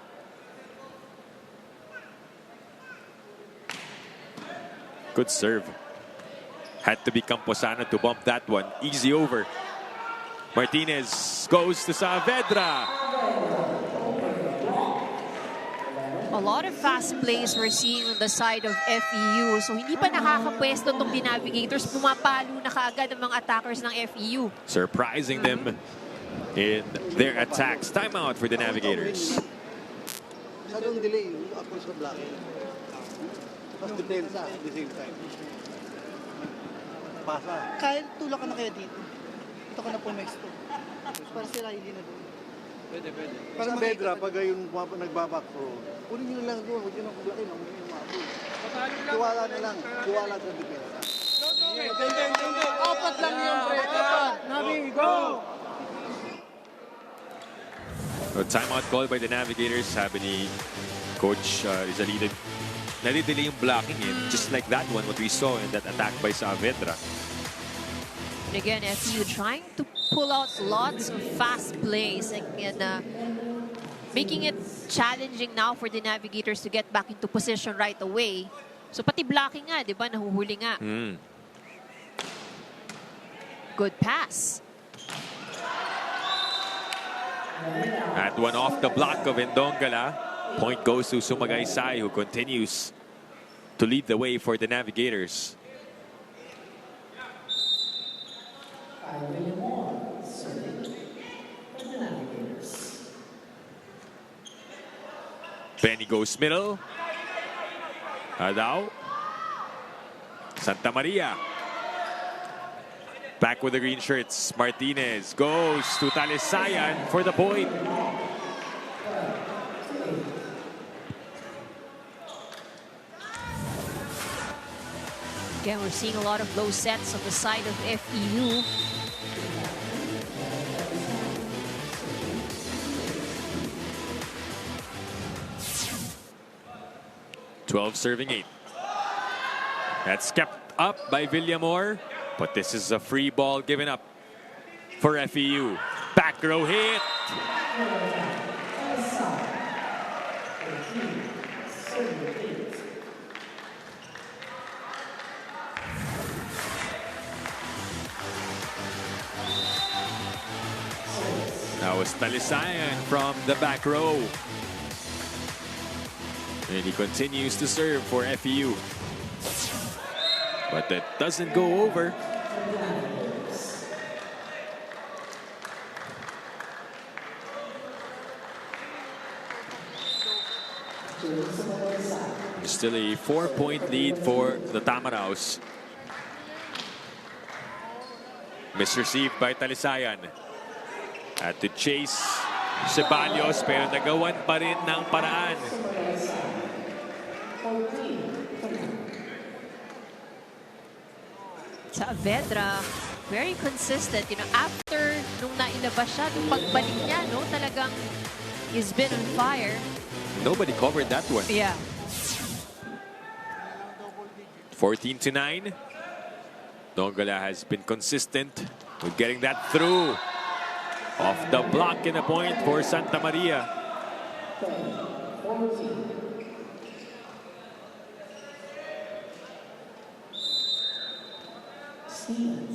B: Good serve. Had to be Camposano to bump that one. Easy over. Martinez goes to Saavedra.
K: A lot of fast plays we're seeing on the side of FEU. So hindi pa nakakapwesto itong Navigators. Pumapalo na kaagad ang mga attackers ng FEU.
B: Surprising them in their attacks. Timeout for the Navigators.
E: Masyadong delay yung approach sa blocking. Tapos depensa at the same time. Pasa.
L: Kyle, tulak ka na kaya dito. Ito ka na po next to. Para si Riley na doon.
E: Pwede. Parang Bedra, pag yung nagbaback throw, kunin nyo lang doon. Huwag nyo nang blocking. Huwag nyo nang maabot. Tiwala na lang. Tiwala sa depensa.
L: Apat lang yung break. Nabi, go!
B: A timeout call by the Navigators. Sabi ni Coach Rizalino nadidelay yung blocking eh. Just like that one, what we saw in that attack by Saavedra.
K: And again, FEU trying to pull out lots of fast plays and making it challenging now for the Navigators to get back into position right away. So pati blocking nga, di ba? Nahuhuli nga. Good pass.
B: That one off the block of Indongala. Point goes to Sumagaysay, who continues to lead the way for the Navigators. Benny goes middle. Adao. Santa Maria. Back with the green shirts. Martinez goes to Talisayan for the point.
K: Again, we're seeing a lot of low sets on the side of FEU.
B: Serving 8. That's kept up by Villamor, but this is a free ball given up for FEU. Back row hit. That was Talisayan from the back row. And he continues to serve for FEU. But that doesn't go over. Still a 4-point lead for the Tamaraos. Misreceived by Talisayan. Had to chase Ceballos pero nagawan pa rin ng paraan.
K: Saavedra, very consistent. You know, after nung nailabas siya, nung pagbalik niya, no, talagang he's been on fire.
B: Nobody covered that one.
K: Yeah.
B: 14-9. Dongala has been consistent with getting that through. Off the block and a point for Santa Maria.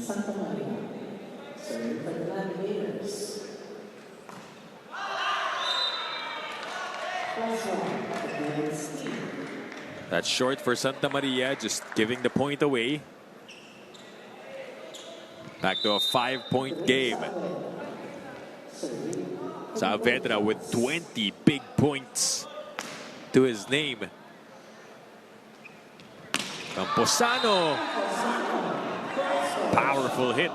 A: Santa Maria, serving for the Navigators.
B: That's short for Santa Maria, just giving the point away. Back to a 5-point game. Saavedra with 20 big points to his name. Camposano. Powerful hit.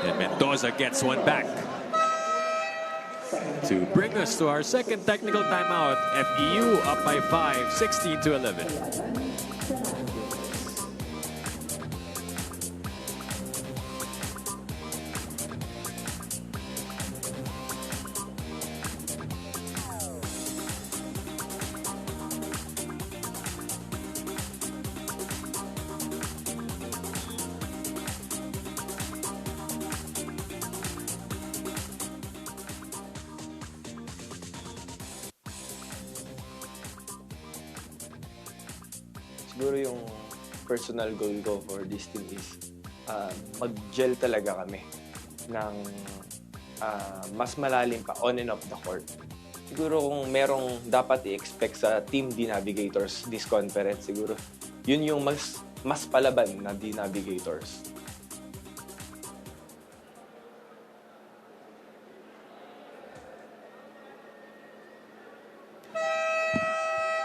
B: And Mendoza gets one back to bring us to our second technical timeout. FEU up by 5, 16-11.
J: Siguro yung personal goal ko for this team is mag-gel talaga kami ng mas malalim pa on and off the court. Siguro kung merong dapat i-expect sa team D Navigators this conference, siguro yun yung mas palaban na D Navigators.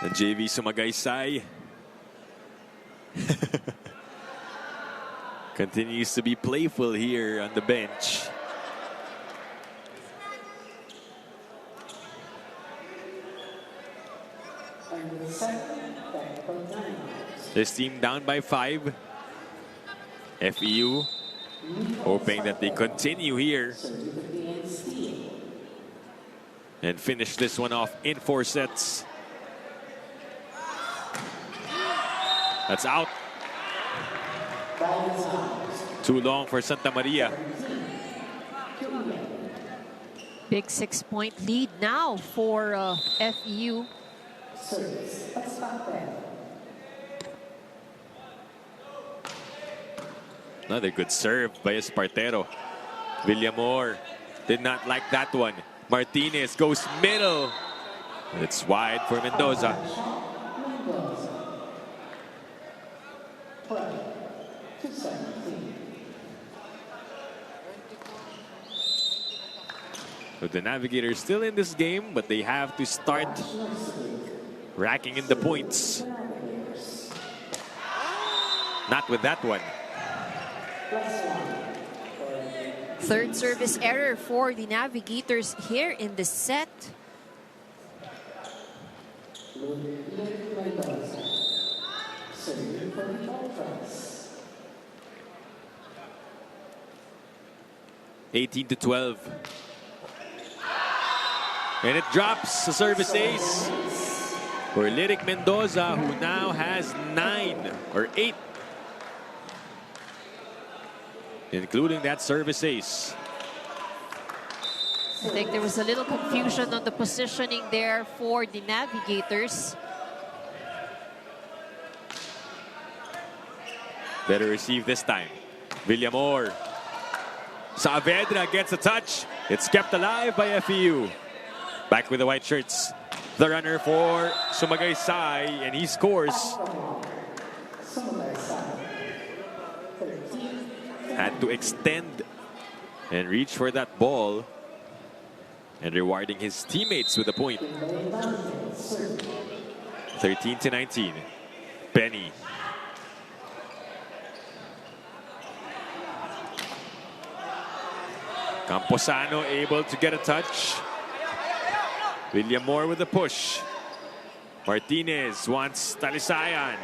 B: The JV Sumagaysay continues to be playful here on the bench.
A: And the second
B: This team down by 5. FEU hoping that they continue here and finish this one off in 4 sets. That's out. Too long for Santa Maria.
K: Big 6-point lead now for FEU.
B: Another good serve by Espartero. Villamor did not like that one. Martinez goes middle. It's wide for Mendoza. So the Navigators still in this game, but they have to start racking in the points. Not with that one.
K: Third service error for the Navigators here in the set.
B: (18-12). And it drops the service ace for Lyric Mendoza, who now has 9 or 8, including that service ace.
K: I think there was a little confusion on the positioning there for the Navigators.
B: Better receive this time. Villamor. Saavedra gets a touch. It's kept alive by FEU. Back with the white shirts. The runner for Sumagaysay, and he scores. Had to extend and reach for that ball, and rewarding his teammates with a point. 13-19. Benny. Camposano able to get a touch. Villamor with a push. Martinez wants Talisayan.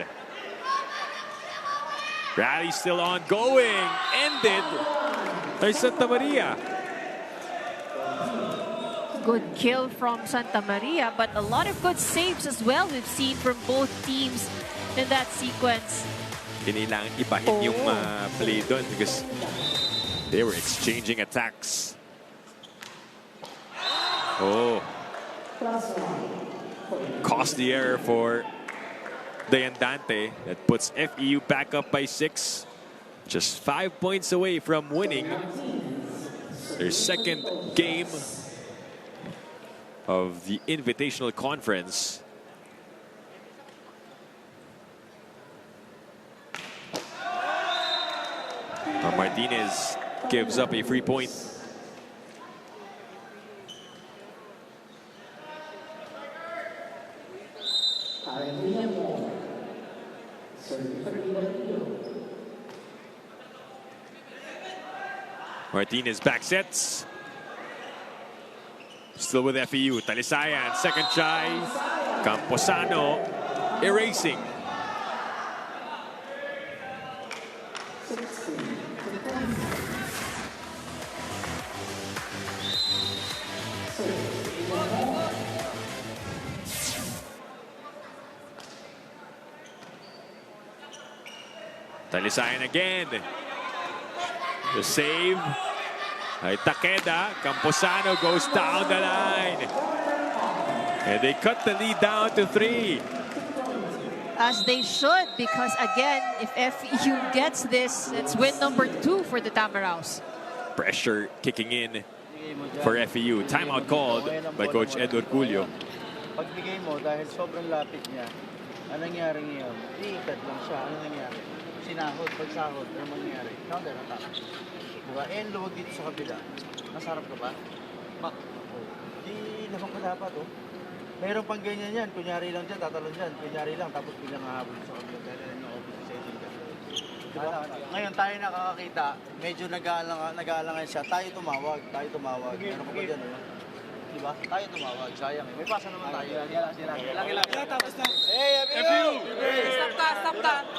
B: Rally still ongoing. Ended by Santa Maria.
K: Good kill from Santa Maria, but a lot of good saves as well we've seen from both teams in that sequence.
B: Kailangan ibahin yung play doon because they were exchanging attacks. Oh. Costly error for the Andante. That puts FEU back up by 6. Just 5 points away from winning their second game of the Invitational Conference. Martinez gives up a free point. Martinez back sets. Still with FEU. Talisayan, second try. Camposano erasing. Talisayan again. The save. Ay Takeda. Camposano goes down the line. And they cut the lead down to 3.
K: As they should, because again, if FEU gets this, it's win number 2 for the Tamaraws.
B: Pressure kicking in for FEU. Timeout called by Coach Edward Culio.
M: Pagbigay mo dahil sobrang lapit niya, anong nangyari ngayon? Iikat lang siya. Anong nangyari? Sinahod, pagsahod, ano mangyari? Counter attack. Diba? Eh, luwag dito sa kabila. Masarap ka ba? Di naman ko dapat, oh. Mayroon pang ganyan yan. Kunyari lang dyan, tatalon dyan. Kunyari lang, tapos biglang hahabol sa kabila. Dahil yung office setting ka. Diba? Ngayon tayo nakakakita, medyo nag-aalangan siya. Tayo tumawag. Ano ko ba dyan, ano? di ba? Tayo tumawag, sayang eh. May pasa naman tayo.
G: Lagi. Tapos na. Hey, FEU! Stop that!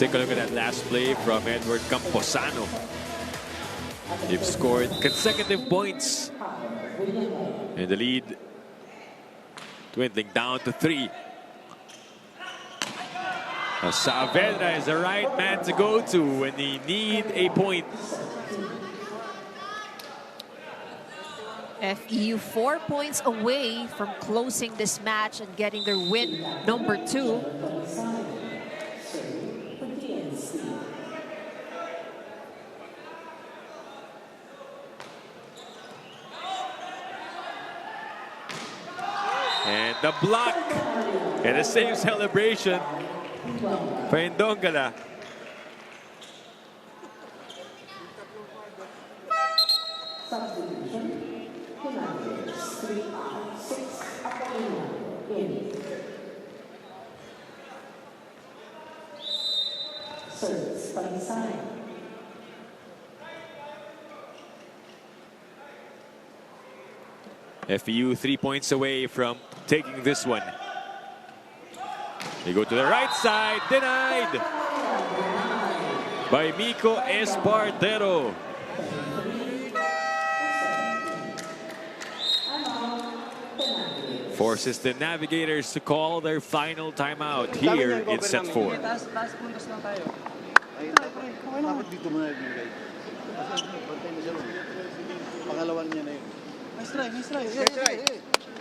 B: Take a look at that last play from Edward Camposano. They've scored consecutive points. And the lead dwindling down to 3. Now, Saavedra is the right man to go to when they need a point.
K: FEU 4 points away from closing this match and getting their win number 2.
B: And the block and the same celebration for Ndongala. FEU 3 points away from taking this one. They go to the right side, denied by Miko Espartero. Forces the Navigators to call their final timeout here in set 4.
E: Dapat dito mo na ibigay. Pantay na siya ron. Pangalawan niya na yun. Nice try.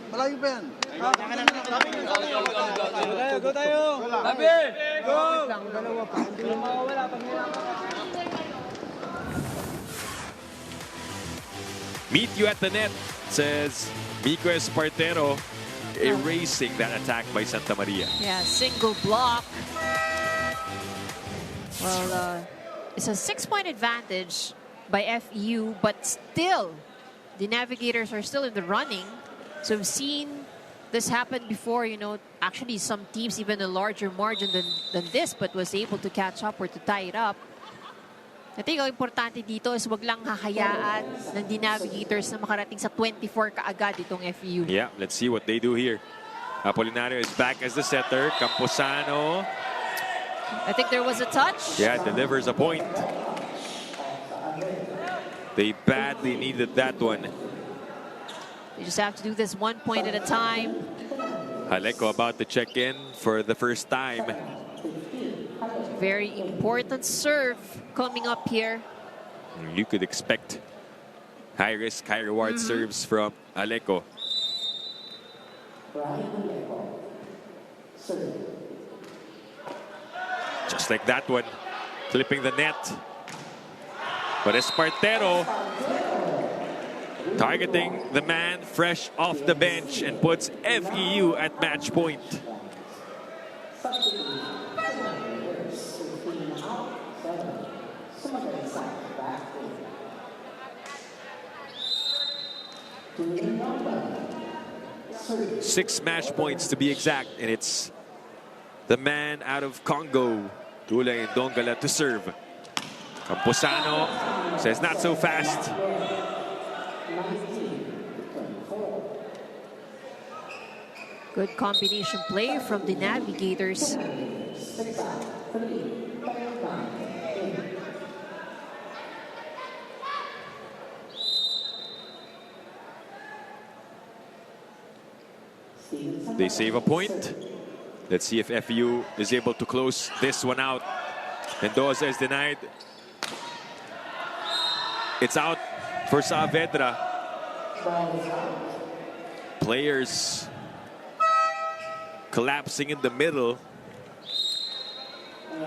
E: Malayo pa yan.
G: Go tayo! Labi! Go! Dalawa pa. Hindi na mawawala pag
B: Meet you at the net, says Miko Espartero, erasing that attack by Santa Maria.
K: Yeah, single block. Well, it's a 6-point advantage by FEU, but still, the Navigators are still in the running. So we've seen this happen before, you know, actually some teams even a larger margin than this, but was able to catch up or to tie it up. I think ang importante dito is wag lang hahayaan ng the Navigators na makarating sa 24 kaagad itong FEU.
B: Yeah, let's see what they do here. Apolinario is back as the setter. Camposano.
K: I think there was a touch.
B: Yeah, delivers a point. They badly needed that one.
K: You just have to do this 1 point at a time.
B: Aleco about to check in for the first time.
K: Very important serve coming up here.
B: You could expect high risk, high reward serves from Aleco. Just like that one, clipping the net. But Espartero targeting the man fresh off the bench and puts FEU at match point. Six match points to be exact, and it's the man out of Congo, Tula Ndongala, to serve. Camposano says not so fast.
K: Good combination play from the Navigators.
B: They save a point. Let's see if FEU is able to close this one out. Mendoza is denied. It's out for Saavedra. Players collapsing in the middle.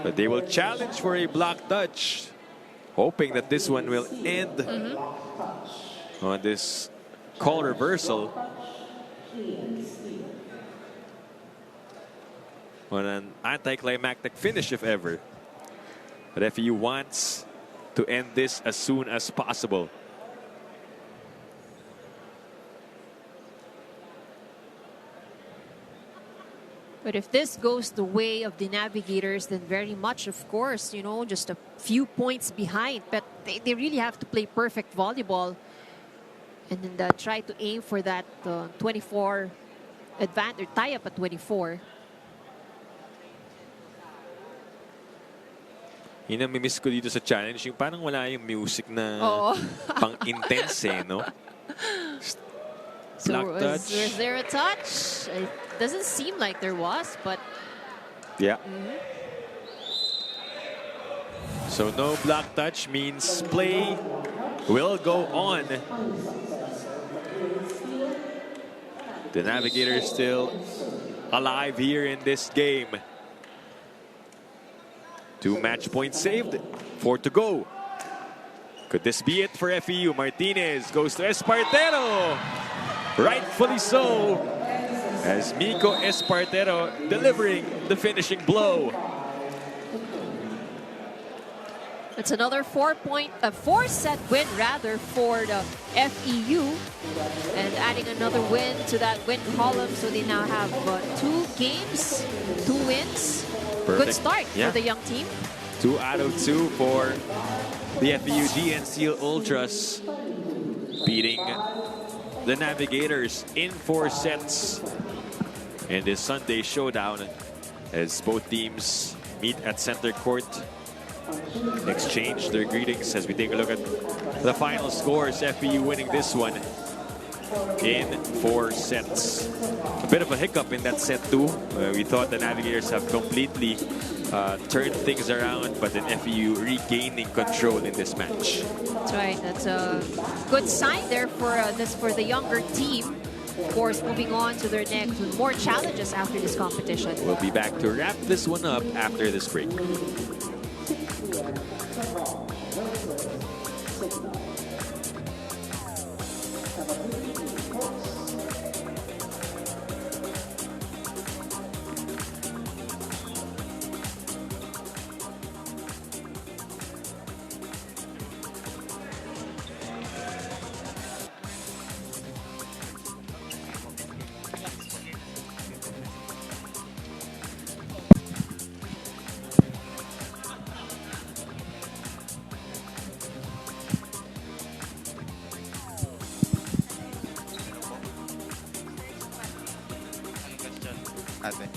B: But they will challenge for a block touch, hoping that this one will end on this call reversal. On an anticlimactic finish, if ever. But FEU wants to end this as soon as possible.
K: But if this goes the way of the Navigators, then very much, of course, you know, just a few points behind. But they really have to play perfect volleyball and then try to aim for that 24 advantage, or tie up at 24.
B: Yun ang miss ko dito sa challenge, yung parang wala yung music na pang-intense no?
K: So
B: Block touch.
K: was there a touch? It doesn't seem like there was, but...
B: Yeah. So no block touch means play will go on. The Navigators still alive here in this game. 2 match points saved, 4 to go. Could this be it for FEU? Martinez goes to Espartero. Rightfully so, as Miko Espartero delivering the finishing blow.
K: It's another 4-set win rather for the FEU, and adding another win to that win column. So they now have 2 games, 2 wins.
B: Perfect.
K: Good start for the young team.
B: 2 out of 2 for the FEU-DN Steel Ultras, beating the Navigators in 4 sets in this Sunday showdown, as both teams meet at center court, exchange their greetings as we take a look at the final scores. FEU winning this one in 4 sets. A bit of a hiccup in that set 2. We thought the Navigators have completely turned things around, but then FEU regaining control in this match.
K: That's right. That's a good sign there for the younger team. Of course, moving on to their next with more challenges after this competition.
B: We'll be back to wrap this one up after this break.
N: Ate.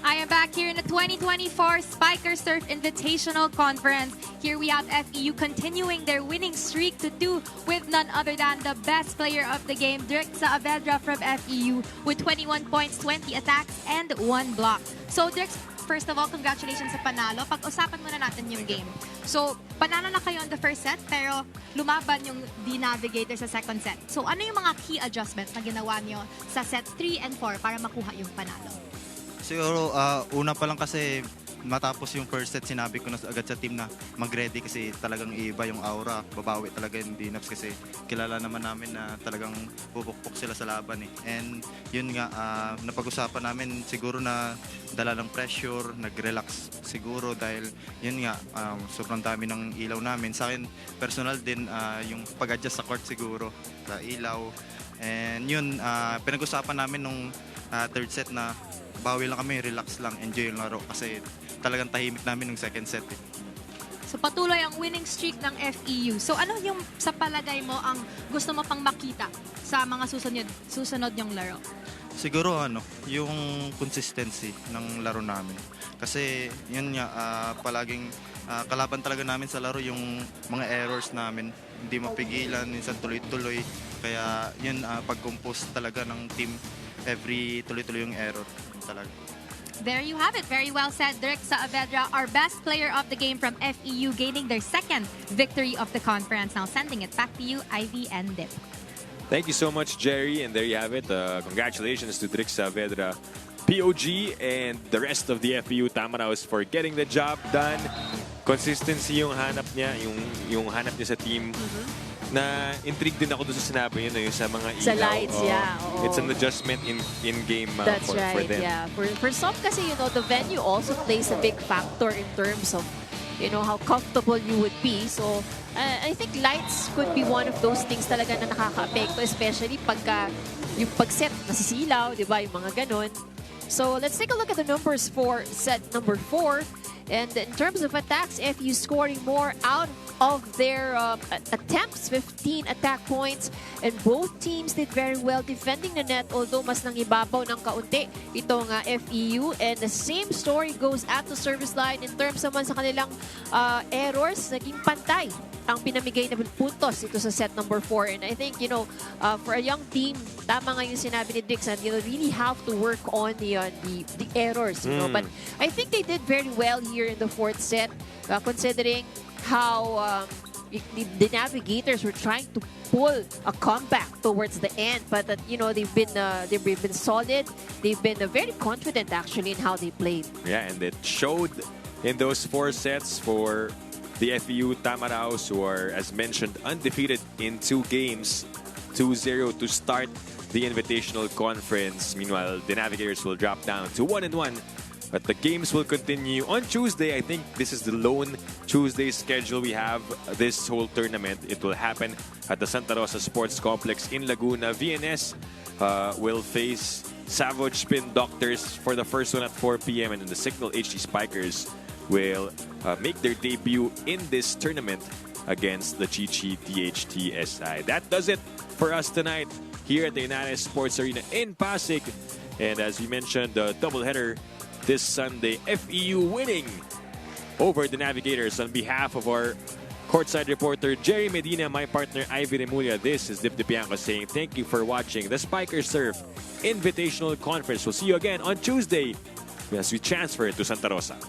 D: I am back here in the 2024 Spiker Surf Invitational Conference. Here we have FEU continuing their winning streak to 2 with none other than the best player of the game, Dirk Saavedra from FEU, with 21 points, 20 attacks, and 1 block. So Dirk, first of all, congratulations sa panalo. Pag-usapan muna natin yung game. So, panalo na kayo on the first set, pero lumaban yung the Navigators sa second set. So, ano yung mga key adjustments na ginawa niyo sa set 3 and 4 para makuha yung panalo?
N: Siguro, una pa lang kasi matapos yung first set, sinabi ko na agad sa team na mag-ready kasi talagang iba yung aura. Babawi talaga yung D-Naps kasi kilala naman namin na talagang pupukpok sila sa laban eh. And yun nga, napag-usapan namin siguro na dala ng pressure, nag-relax siguro dahil yun nga, sobrang dami ng ilaw namin. Sa akin, personal din yung pag-adjust sa court siguro, sa ilaw. And yun, pinag-usapan namin nung third set na bawi lang kami, relax lang, enjoy yung laro kasi talagang tahimik namin ng second set eh.
D: So patuloy ang winning streak ng FEU. So ano yung sa palagay mo ang gusto mo pang makita sa mga susunod yung laro?
N: Siguro yung consistency ng laro namin. Kasi yun nga, palaging kalaban talaga namin sa laro yung mga errors namin. Hindi mapigilan, minsan tuloy-tuloy. Kaya yun, pag-compose talaga ng team, every tuloy-tuloy yung error talaga.
D: There you have it. Very well said, Dirk Saavedra, our best player of the game from FEU, gaining their second victory of the conference. Now sending it back to you, Ivy and Dip.
B: Thank you so much, Jerry. And there you have it. Congratulations to Dirk Saavedra, POG, and the rest of the FEU Tamaraos for getting the job done. Consistency yung hanap niya, yung hanap niya sa team. Na intrigued din ako doon sa sinabi yun, yung sa mga ilaw.
K: Sa lights, yeah.
B: It's an adjustment in game
K: That's
B: for them.
K: Yeah. For some kasi, the venue also plays a big factor in terms of, how comfortable you would be. So, I think lights could be one of those things talaga na nakaka-apekto, especially pagka yung pag-set nasisilaw, di ba, yung mga ganon. So, let's take a look at the numbers for set number 4. And in terms of attacks, FEU scoring more out of their attempts, 15 attack points. And both teams did very well defending the net, although mas nangibabaw ng kaunti itong FEU. And the same story goes at the service line in terms naman sa kanilang errors. Naging pantay ang pinamigay na puntos ito sa set number 4. And I think, for a young team, tama nga yung sinabi ni Dixon, really have to work on the errors. But I think they did very well here in the fourth set, considering how the Navigators were trying to pull a comeback towards the end, but they've been solid. They've been very confident actually in how they played.
B: Yeah, and it showed in those 4 sets for the FEU Tamaraos, who are, as mentioned, undefeated in 2 games, 2-0 to start the Invitational Conference. Meanwhile, the Navigators will drop down to 1-1. But the games will continue on Tuesday. I think this is the lone Tuesday schedule we have this whole tournament. It will happen at the Santa Rosa Sports Complex in Laguna. VNS will face Savage Spin Doctors for the first one at 4 p.m. And then the Signal HD Spikers will make their debut in this tournament against the Chichi THTSI. That does it for us tonight here at the United Sports Arena in Pasig. And as we mentioned, the doubleheader this Sunday, FEU winning over the Navigators. On behalf of our courtside reporter Jerry Medina, my partner Ivy Remulla, this is Dip Dipianco saying thank you for watching the Spiker Surf Invitational Conference. We'll see you again on Tuesday as we transfer to Santa Rosa.